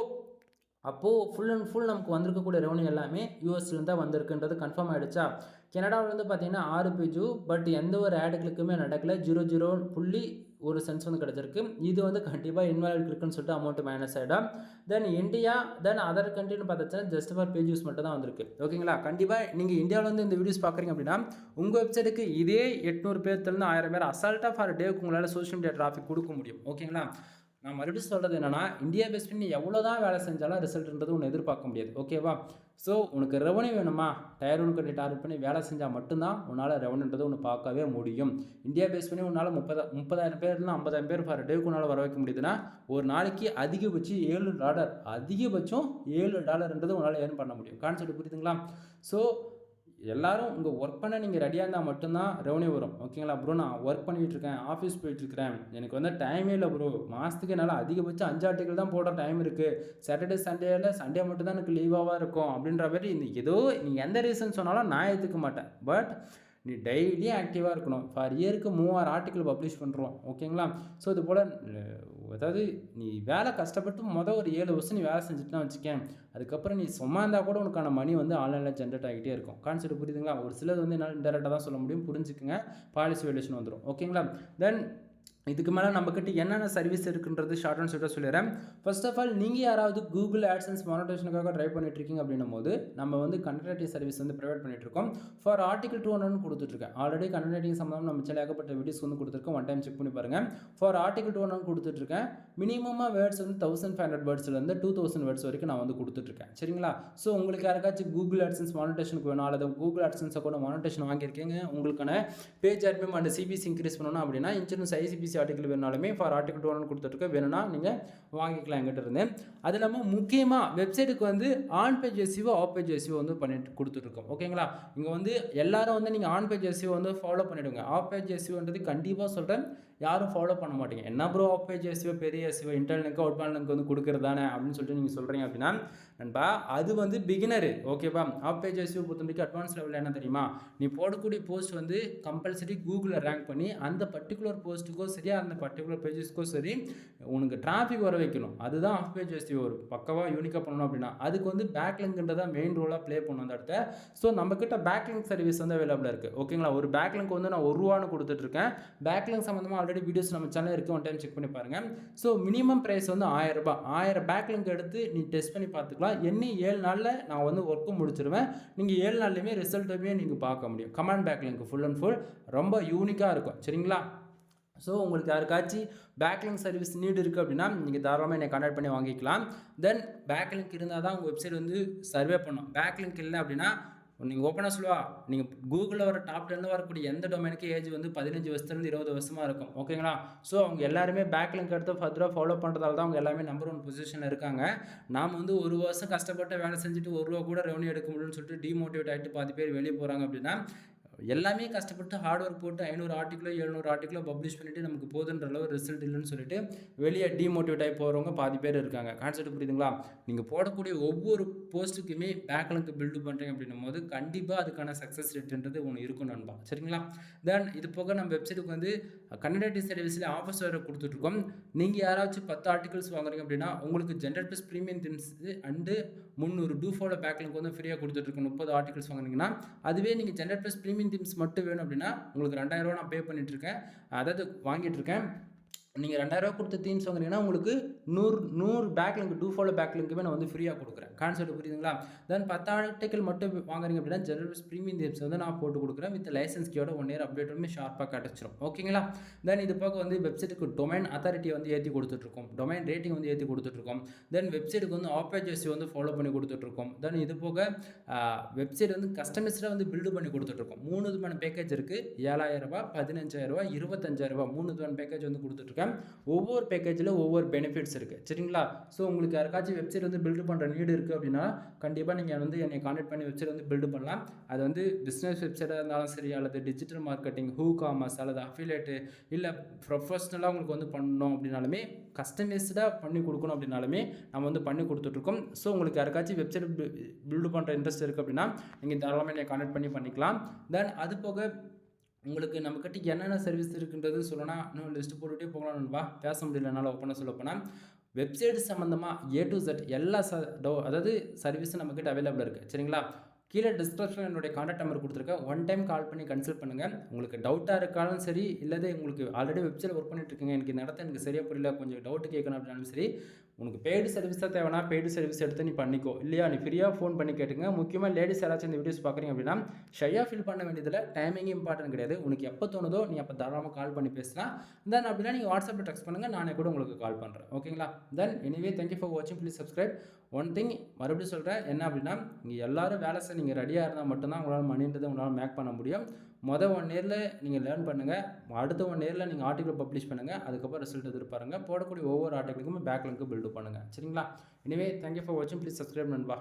அப்போது ஃபுல் அண்ட் ஃபுல் நமக்கு வந்திருக்கக்கூடிய ரெவன்யூ எல்லாமே யூஎஸ்லேருந்து தான் வந்திருக்குன்றது கன்ஃபார்ம் ஆகிடுச்சா? கனடாவிலேருந்து பார்த்தீங்கன்னா 6 பேஜு, பட் எந்த ஒரு ஆட் கிளிக்குமே நடக்கலை. 0.01 வந்து கிடச்சிருக்கு. இது வந்து கண்டிப்பாக இன்வாலிட் கிளிக்குன்னு சொல்லிட்டு அமௌண்ட் மைனஸ் ஆகிடும். தென் இந்தியா, தென் அதர் கண்ட்ரின்னு பார்த்தாச்சுன்னா ஜஸ்ட் ஃபார் பேஜ் யூஸ் மட்டும் தான் வந்திருக்கு. ஓகேங்களா? கண்டிப்பாக நீங்கள் இந்தியாவில் வந்து இந்த வீடியோஸ் பார்க்குறீங்க அப்படின்னா உங்கள் வெப்சைட்டுக்கு இதே 800 பேர்த்துலேருந்து 1000 பேர் அசால்ட்டாக ஃபார் டேவுக்கு உங்களால் சோஷியல் மீடியா டிராஃபிக் கொடுக்க முடியும். ஓகேங்களா? நான் மறுபடியும் சொல்கிறது என்னென்னா இந்தியா பேஸ் பண்ணி எவ்வளோ தான் வேலை செஞ்சாலும் ரிசல்ட்ன்றது ஒன்று எதிர்பார்க்க முடியாது. ஓகேவா? ஸோ உனக்கு ரெவன்யூ வேணுமா? டயர் 1 கண்ட்ரி டார்கெட் பண்ணி வேலை செஞ்சால் மட்டும்தான் உன்னால் ரெவன்யூன்றது ஒன்று பார்க்கவே முடியும். இந்தியா பேஸ் பண்ணி உன்னால் 30,000 பேர்னா 50,000 பேர் ஃபார் டேவுக்கு உன்னால் வர வைக்க முடியுதுன்னா ஒரு நாளைக்கு அதிகபட்சம் $7, அதிகபட்சம் $7ன்றது உன்னால் ஏர்ன் பண்ண முடியும். கான்செப்ட் புரியுதுங்களா? ஸோ எல்லோரும் உங்கள் ஒர்க் பண்ண நீங்கள் ரெடியாக இருந்தால் மட்டும்தான் ரெவன்யூ வரும். ஓகேங்களா? ப்ரோ நான் ஒர்க் பண்ணிகிட்ருக்கேன், ஆஃபீஸ் போயிட்டுருக்கிறேன், எனக்கு வந்து டைமே இல்லை ப்ரோ, மாதத்துக்கு என்னால் அதிகபட்சம் 5 ஆர்டிக்கல் தான் போடுற டைம் இருக்குது, சாட்டர்டே சண்டே மட்டும் தான் எனக்கு லீவாக இருக்கும் அப்படின்ற மாதிரி ஏதோ நீங்கள் எந்த ரீசன் சொன்னாலும் நான் ஏற்றுக்க மாட்டேன். பட் நீ டெய்லியும் ஆக்டிவாக இருக்கணும். ஃபார் இயருக்கு 3000 ஆர்டிக்கல் பப்ளிஷ் பண்ணுறோம். ஓகேங்களா? ஸோ இது போல் அதாவது நீ வேலை கஷ்டப்பட்டு ஒரு 7 வருஷம் நீ வேலை செஞ்சுட்டுனா வச்சுக்கேன், அதுக்கப்புறம் நீ சும்மா இருந்தால் கூட உனக்கான மணி வந்து ஆன்லைனில் ஜென்ரேட் ஆகிட்டே இருக்கும். கான்செப்ட் புரியுதுங்களா? ஒரு சிலது வந்து என்னால் இன்டெரக்டாக தான் சொல்ல முடியும், புரிஞ்சுக்குங்க. பாலிசி வேல்யூஷன் வந்துடும். ஓகேங்களா? தென் இதுக்கு மேலே நம்மக்கிட்ட என்னென்ன சர்வீஸ் இருக்குன்றது ஷார்ட் அண்ட் ஸ்வீட்டாக சொல்லிடுறேன். ஃபர்ஸ்ட் ஆஃப் ஆல் நீங்கள் யாராவது கூகுள் ஆட்சன்ஸ் மானிட்டேஷனுக்காக ட்ரை பண்ணிட்டு இருக்கீங்க அப்படின்னும் போது நம்ம வந்து கண்டென்ட் சர்வீஸ் வந்து ப்ரொவைட் பண்ணிட்டு இருக்கோம். ஃபார் ஆர்டிகல் 200 கொடுத்துட்ருக்கேன். ஆல்ரெடி கண்டென்ட் சம்பந்தம் நம்ம சேனல் ஏகப்பட்ட வீடியோஸ் வந்து கொடுத்துருக்கோம். ஒன் டைம் செக் பண்ணி பாருங்கள். ஃபார் ஆர்டிகல் 200 கொடுத்துட்ருக்கேன். மினிமமாக வேர்ட்ஸ் வந்து 1500 வேர்ட்ஸ்லேருந்து 2000 வேர்ட்ஸ் வரைக்கும் நான் வந்து கொடுத்துட்ருக்கேன். சரிங்களா? ஸோ உங்களுக்கு யாருக்காச்சும் கூகுள் ஆட்சன்ஸ் மானிட்டேஷனுக்கு வேணும், அல்லது கூகுள் ஆட்சன்ஸை கூட மானிட்டேஷன் வாங்கியிருக்கீங்க, உங்களுக்கான page RPM and CPC increase பண்ணணும் அப்படின்னா இன்சூரன்ஸ் ஐசிபிசி ஆர்டிகல் வேணாலுமே ஃபார் ஆர்டிகல் 200 கொடுத்துட்ருக்க வேணும்னா நீங்கள் வாங்கிக்கலாம் எங்கிட்ட இருந்து. அது இல்லாமல் முக்கியமாக வெப்சைட்டுக்கு வந்து on page SEO off page SEO வந்து பண்ணிட்டு கொடுத்துட்ருக்கோம். ஓகேங்களா? இங்கே வந்து எல்லாரும் வந்து நீங்கள் ஆன் பேஜ் எஸ்இஓ வந்து ஃபாலோ பண்ணிவிடுங்க. ஆஃப் பேஜ் எஸ்இஓன்றது கண்டிப்பாக சொல்கிறேன், யாரும் ஃபாலோ பண்ண மாட்டீங்க. என்ன ப்ரோ ஆஃப் பேஜ் எஸ்இஓ பெரிய SEO internal link outbound link வந்து கொடுக்குறது தானே அப்படின்னு சொல்லிட்டு நீங்கள் சொல்கிறீங்க அப்படின்னா நண்பா, அது வந்து பிகினரு. ஓகேவா? ஆஃப் பேஜ் எஸ்இஓ பொறுத்தவரைக்கும் அட்வான்ஸ் லெவலில் என்ன தெரியுமா, நீ போடக்கூடிய போஸ்ட் வந்து கம்பல்சரி கூகுளில் ரேங்க் பண்ணி அந்த பர்டிகுலர் போஸ்ட்டுக்கோ சரி அந்த பர்டிகுலர் பேஜஸ்க்கோ சரி உனக்கு டிராஃபிக் வர வைக்கணும். அதுதான் ஆஃப் பேஜ் எஸ்இஓ ஒரு பக்கவாக யூனிக்காக பண்ணணும் அப்படின்னா அதுக்கு வந்து பேக் லிங்க்ன்றதா மெயின் ரோலாக ப்ளே பண்ணணும் அந்த இடத்த. ஸோ நம்மக்கிட்ட பேக் லிங்க் சர்வீஸ் வந்து அவைலபிளாக இருக்குது. ஓகேங்களா? ஒரு பேக் லிங்க் வந்து நான் ₹1 கொடுத்துட்ருக்கேன். பேக் லிங்க் சம்மந்தமாக ஆல்ரெடி வீடியோஸ் நம்ம சேனல் இருக்குது, ஒன் டைம் செக் பண்ணி பாருங்கள். ஸோ மினிமம் ப்ரைஸ் வந்து ₹1000. 1000 பேக் லிங்க் எடுத்து நீ டெஸ்ட் பண்ணி பார்த்துக்கலாம். இன்னும் 7 நாளில் நான் வந்து ஒர்க்கும் முடிச்சிருவேன். நீங்கள் 7 நாள்லையுமே ரிசல்ட்டுமே நீங்கள் பார்க்க முடியும். Comment back link full and full ரொம்ப யூனிக்காக இருக்கும். சரிங்களா? ஸோ உங்களுக்கு யாருக்காச்சும் பேக்லிங்க் சர்வீஸ் நீடு இருக்குது அப்படின்னா நீங்கள் தாராளமாக என்னை கான்டாக்ட் பண்ணி வாங்கிக்கலாம். தென் பேக்லிங்க் இருந்தால் தான் உங்கள் வெப்சைட் வந்து சர்வே பண்ணும். பேக்லிங்க் இல்லை அப்படின்னா நீங்கள் ஓப்பனாக சொல்லுவா, நீங்கள் கூகுளில் வர டாப் 10 வரக்கூடிய எந்த டொமைனுக்கு ஏஜ் வந்து 15 வருஷத்துலேருந்து 20 வருஷமாக இருக்கும். ஓகேங்களா? ஸோ அவங்க எல்லாருமே பேக்லிங்க் எடுத்து ஃபர்தராக ஃபாலோ பண்ணுறதால தான் அவங்க எல்லாமே நம்பர் 1 பொசிஷனில் இருக்காங்க. நாம் வந்து ஒரு வருஷம் கஷ்டப்பட்டு வேலை செஞ்சுட்டு ₹1 கூட ரெவன்யூ எடுக்க முடியும்னு சொல்லிட்டு டிமோட்டிவேட் ஆகிட்டு பாதி பேர் வெளியே போகிறாங்க. அப்படின்னா எல்லாமே கஷ்டப்பட்டு ஹார்ட் ஒர்க் போட்டு 500 ஆர்டிக்கிளோ 700 ஆர்டிக்கிளோ பப்ளிஷ் பண்ணிவிட்டு நமக்கு போதுன்ற அளவு ரிசல்ட் இல்லைன்னு சொல்லிட்டு வெளியே டிமோட்டிவேட் ஆகி போகிறவங்க பாதி பேர் இருக்காங்க. கான்செப்ட் புரியுதுங்களா? நீங்கள் போடக்கூடிய ஒவ்வொரு போஸ்ட்டுக்குமே பேக்லிங்க் பில்டு பண்ணுறீங்க அப்படின்னும் போது கண்டிப்பாக அதுக்கான சக்ஸஸ் ரேட்ன்றது ஒன்று இருக்கும் நண்பா. சரிங்களா? தென் இது போக நம்ம வெப்சைட்டுக்கு வந்து கண்டென்ட் சர்வீஸில் ஆஃபர்ஸ் வேறு கொடுத்துட்ருக்கோம். நீங்கள் யாராச்சும் 10 ஆர்டிகல்ஸ் வாங்குறீங்க அப்படின்னா உங்களுக்கு generate plus premium themes and 300 do follow backlink வந்து ஃப்ரீயாக கொடுத்துட்ருக்கோம். 30 ஆர்டிகல்ஸ் வாங்குனீங்கன்னா அதுவே நீங்கள் ஜென்ரேட் ப்ளஸ் ப்ரீமியம் திம்ஸ் மட்டும் வேணும் அப்படின்னா உங்களுக்கு ₹2000 நான் பே பண்ணிட்டுருக்கேன், அதாவது வாங்கிட்டுருக்கேன். நீங்கள் ₹2000 கொடுத்த தீம்ஸ் வாங்குறீங்கன்னா உங்களுக்கு 100 பேக்லிங்க் டூ ஃபாலோ பேக்லிங்க்குமே நான் வந்து ஃப்ரீயாக கொடுக்குறேன். கான்செப்ட் புரியுதுங்களா? தென் 10 ஆர்டிக்கல் மட்டும் வாங்குறீங்க அப்படின்னா ஜெனரல் ப்ரீமியம் தீம்ஸ் வந்து நான் போட்டு கொடுக்குறேன். வித் லைசன்ஸ் கீயோட 1 இயர் அப்டேட்டுமே ஷார்ப்பாக கிடச்சிரும். ஓகேங்களா? தென் இது போக வந்து வெப்சைட்டுக்கு டொமைன் அத்தாரிட்டியை வந்து ஏற்றி கொடுத்துட்ருக்கோம். டொமைன் ரேட்டிங் வந்து ஏற்றி கொடுத்துட்ருக்கோம். தென் வெப்சைட்டுக்கு வந்து ஆஃப் பேஜ் எஸ்இஓ வந்து ஃபாலோ பண்ணி கொடுத்துட்ருக்கோம். தென் இது போக வெப்சைட் வந்து கஸ்டமைஸ்டாக வந்து பில்டு பண்ணி கொடுத்துட்ருக்கோம். 3 விதமான பேக்கேஜ் இருக்குது. ₹7000, ₹15000, ₹25000 3 விதமான பேக்கேஜ் வந்து கொடுத்துட்ருக்கேன். ஒவ்வொரு பேக்கேஜில் ஒவ்வொரு பெனிஃபிட்ஸ் இருக்குது. சரிங்களா? ஸோ உங்களுக்கு யாருக்காச்சும் வெப்சைட் வந்து பில்டு பண்ணுற நீடு இருக்குது அப்படின்னா கண்டிப்பாக நீங்கள் வந்து என்னை கான்டாக்ட் பண்ணி வெப்சைட் வந்து பில்டு பண்ணலாம். அது வந்து பிஸ்னஸ் வெப்சைட்டாக இருந்தாலும் சரி, அல்லது டிஜிட்டல் மார்க்கெட்டிங், ஹூ காமர்ஸ், அல்லது அஃபிலியேட்டு, இல்லை ப்ரொஃபஷ்னலாக உங்களுக்கு வந்து பண்ணணும் அப்படின்னாலுமே, கஸ்டமைஸ்டாக பண்ணி கொடுக்கணும் அப்படின்னாலுமே நம்ம வந்து பண்ணி கொடுத்துட்ருக்கோம். ஸோ உங்களுக்கு யாருக்காச்சும் வெப்சைட் பில்டு பண்ணுற இன்ட்ரெஸ்ட் இருக்குது அப்படின்னா நீங்கள் தாராளமாக என்னை கான்டாக்ட் பண்ணி பண்ணிக்கலாம். தென் அது போக உங்களுக்கு நம்மக்கிட்ட என்னென்ன சர்வீஸ் இருக்குன்றது சொல்லணும், இன்னும் லிஸ்ட்டு போட்டுகிட்டே போகலாம் நண்பா. பேச முடியலனால ஓப்பனாக சொல்ல போனால் வெப்சைட் சம்மந்தமாக A to Z எல்லா அதாவது சர்வீஸும் நம்மக்கிட்ட அவைலபிள் இருக்குது. சரிங்களா? கீழே டிஸ்கிரிப்ஷனில் என்னுடைய கான்டாக்ட் நம்பர் கொடுத்துருக்கேன். ஒன் டைம் கால் பண்ணி கன்சல்ட் பண்ணுங்கள். உங்களுக்கு டவுட்டாக இருக்காலும் சரி, இல்லது உங்களுக்கு ஆல்ரெடி வெப்சைட் ஒர்க் பண்ணிட்டுருக்கீங்க, எனக்கு இந்த இடத்த எனக்கு சரியாக புரியல, கொஞ்சம் டவுட்டு கேட்கணும் அப்படின்னாலும் சரி, உனக்கு பெய்டு சர்வீஸ் தான் தேவைன்னா பெய்டு சர்வீஸ் எடுத்து நீ பண்ணிக்கோ. இல்லையா நீ ஃப்ரீயாக ஃபோன் பண்ணி கேட்டுங்க. முக்கியமாக லேடிஸ் யாராச்சும் இந்த வீடியோஸ் பார்க்குறீங்க அப்படின்னா ஷையாக ஃபீல் பண்ண வேண்டியதில் டைமிங் இம்பார்ட்டன்ட் கிடையாது. உனக்கு எப்போ தோணுதோ நீ அப்போ தாராளமாக கால் பண்ணி பேசலாம். தென் அப்படின்னா நீங்கள் வாட்ஸ்அப்பில் டெக்ஸ்ட் பண்ணுங்கள், நானே கூட உங்களுக்கு கால் பண்ணுறேன். ஓகேங்களா? தென் எனிவே தேங்க்யூ ஃபார் வாட்சிங். Please subscribe. ஒன் திங் மறுபடியும் சொல்கிறேன், என்ன அப்படின்னா நீங்கள் எல்லோரும் வேலை செய்ய நீங்கள் ரெடியாக இருந்தால் மட்டும்தான் உங்களால் மணின்றதை உங்களால் மேக் பண்ண முடியும். மொதல் 1 இயரில் நீங்கள் லேர்ன் பண்ணுங்கள். அடுத்த 1 இயரில் நீங்கள் ஆர்டிக்கல் பப்ளிஷ் பண்ணுங்கள். அதுக்கப்புறம் ரிசல்ட் எதிர்பாருங்க. போடக்கூடிய ஒவ்வொரு ஆர்டிக்கலுக்குமே பேக்லிங்க்கு பில்டு பண்ணுங்கள். சரிங்களா? எனிவே தேங்க்யூ ஃபார் வாட்சிங். ப்ளீஸ் சப்ஸ்கிரைப் நண்பா.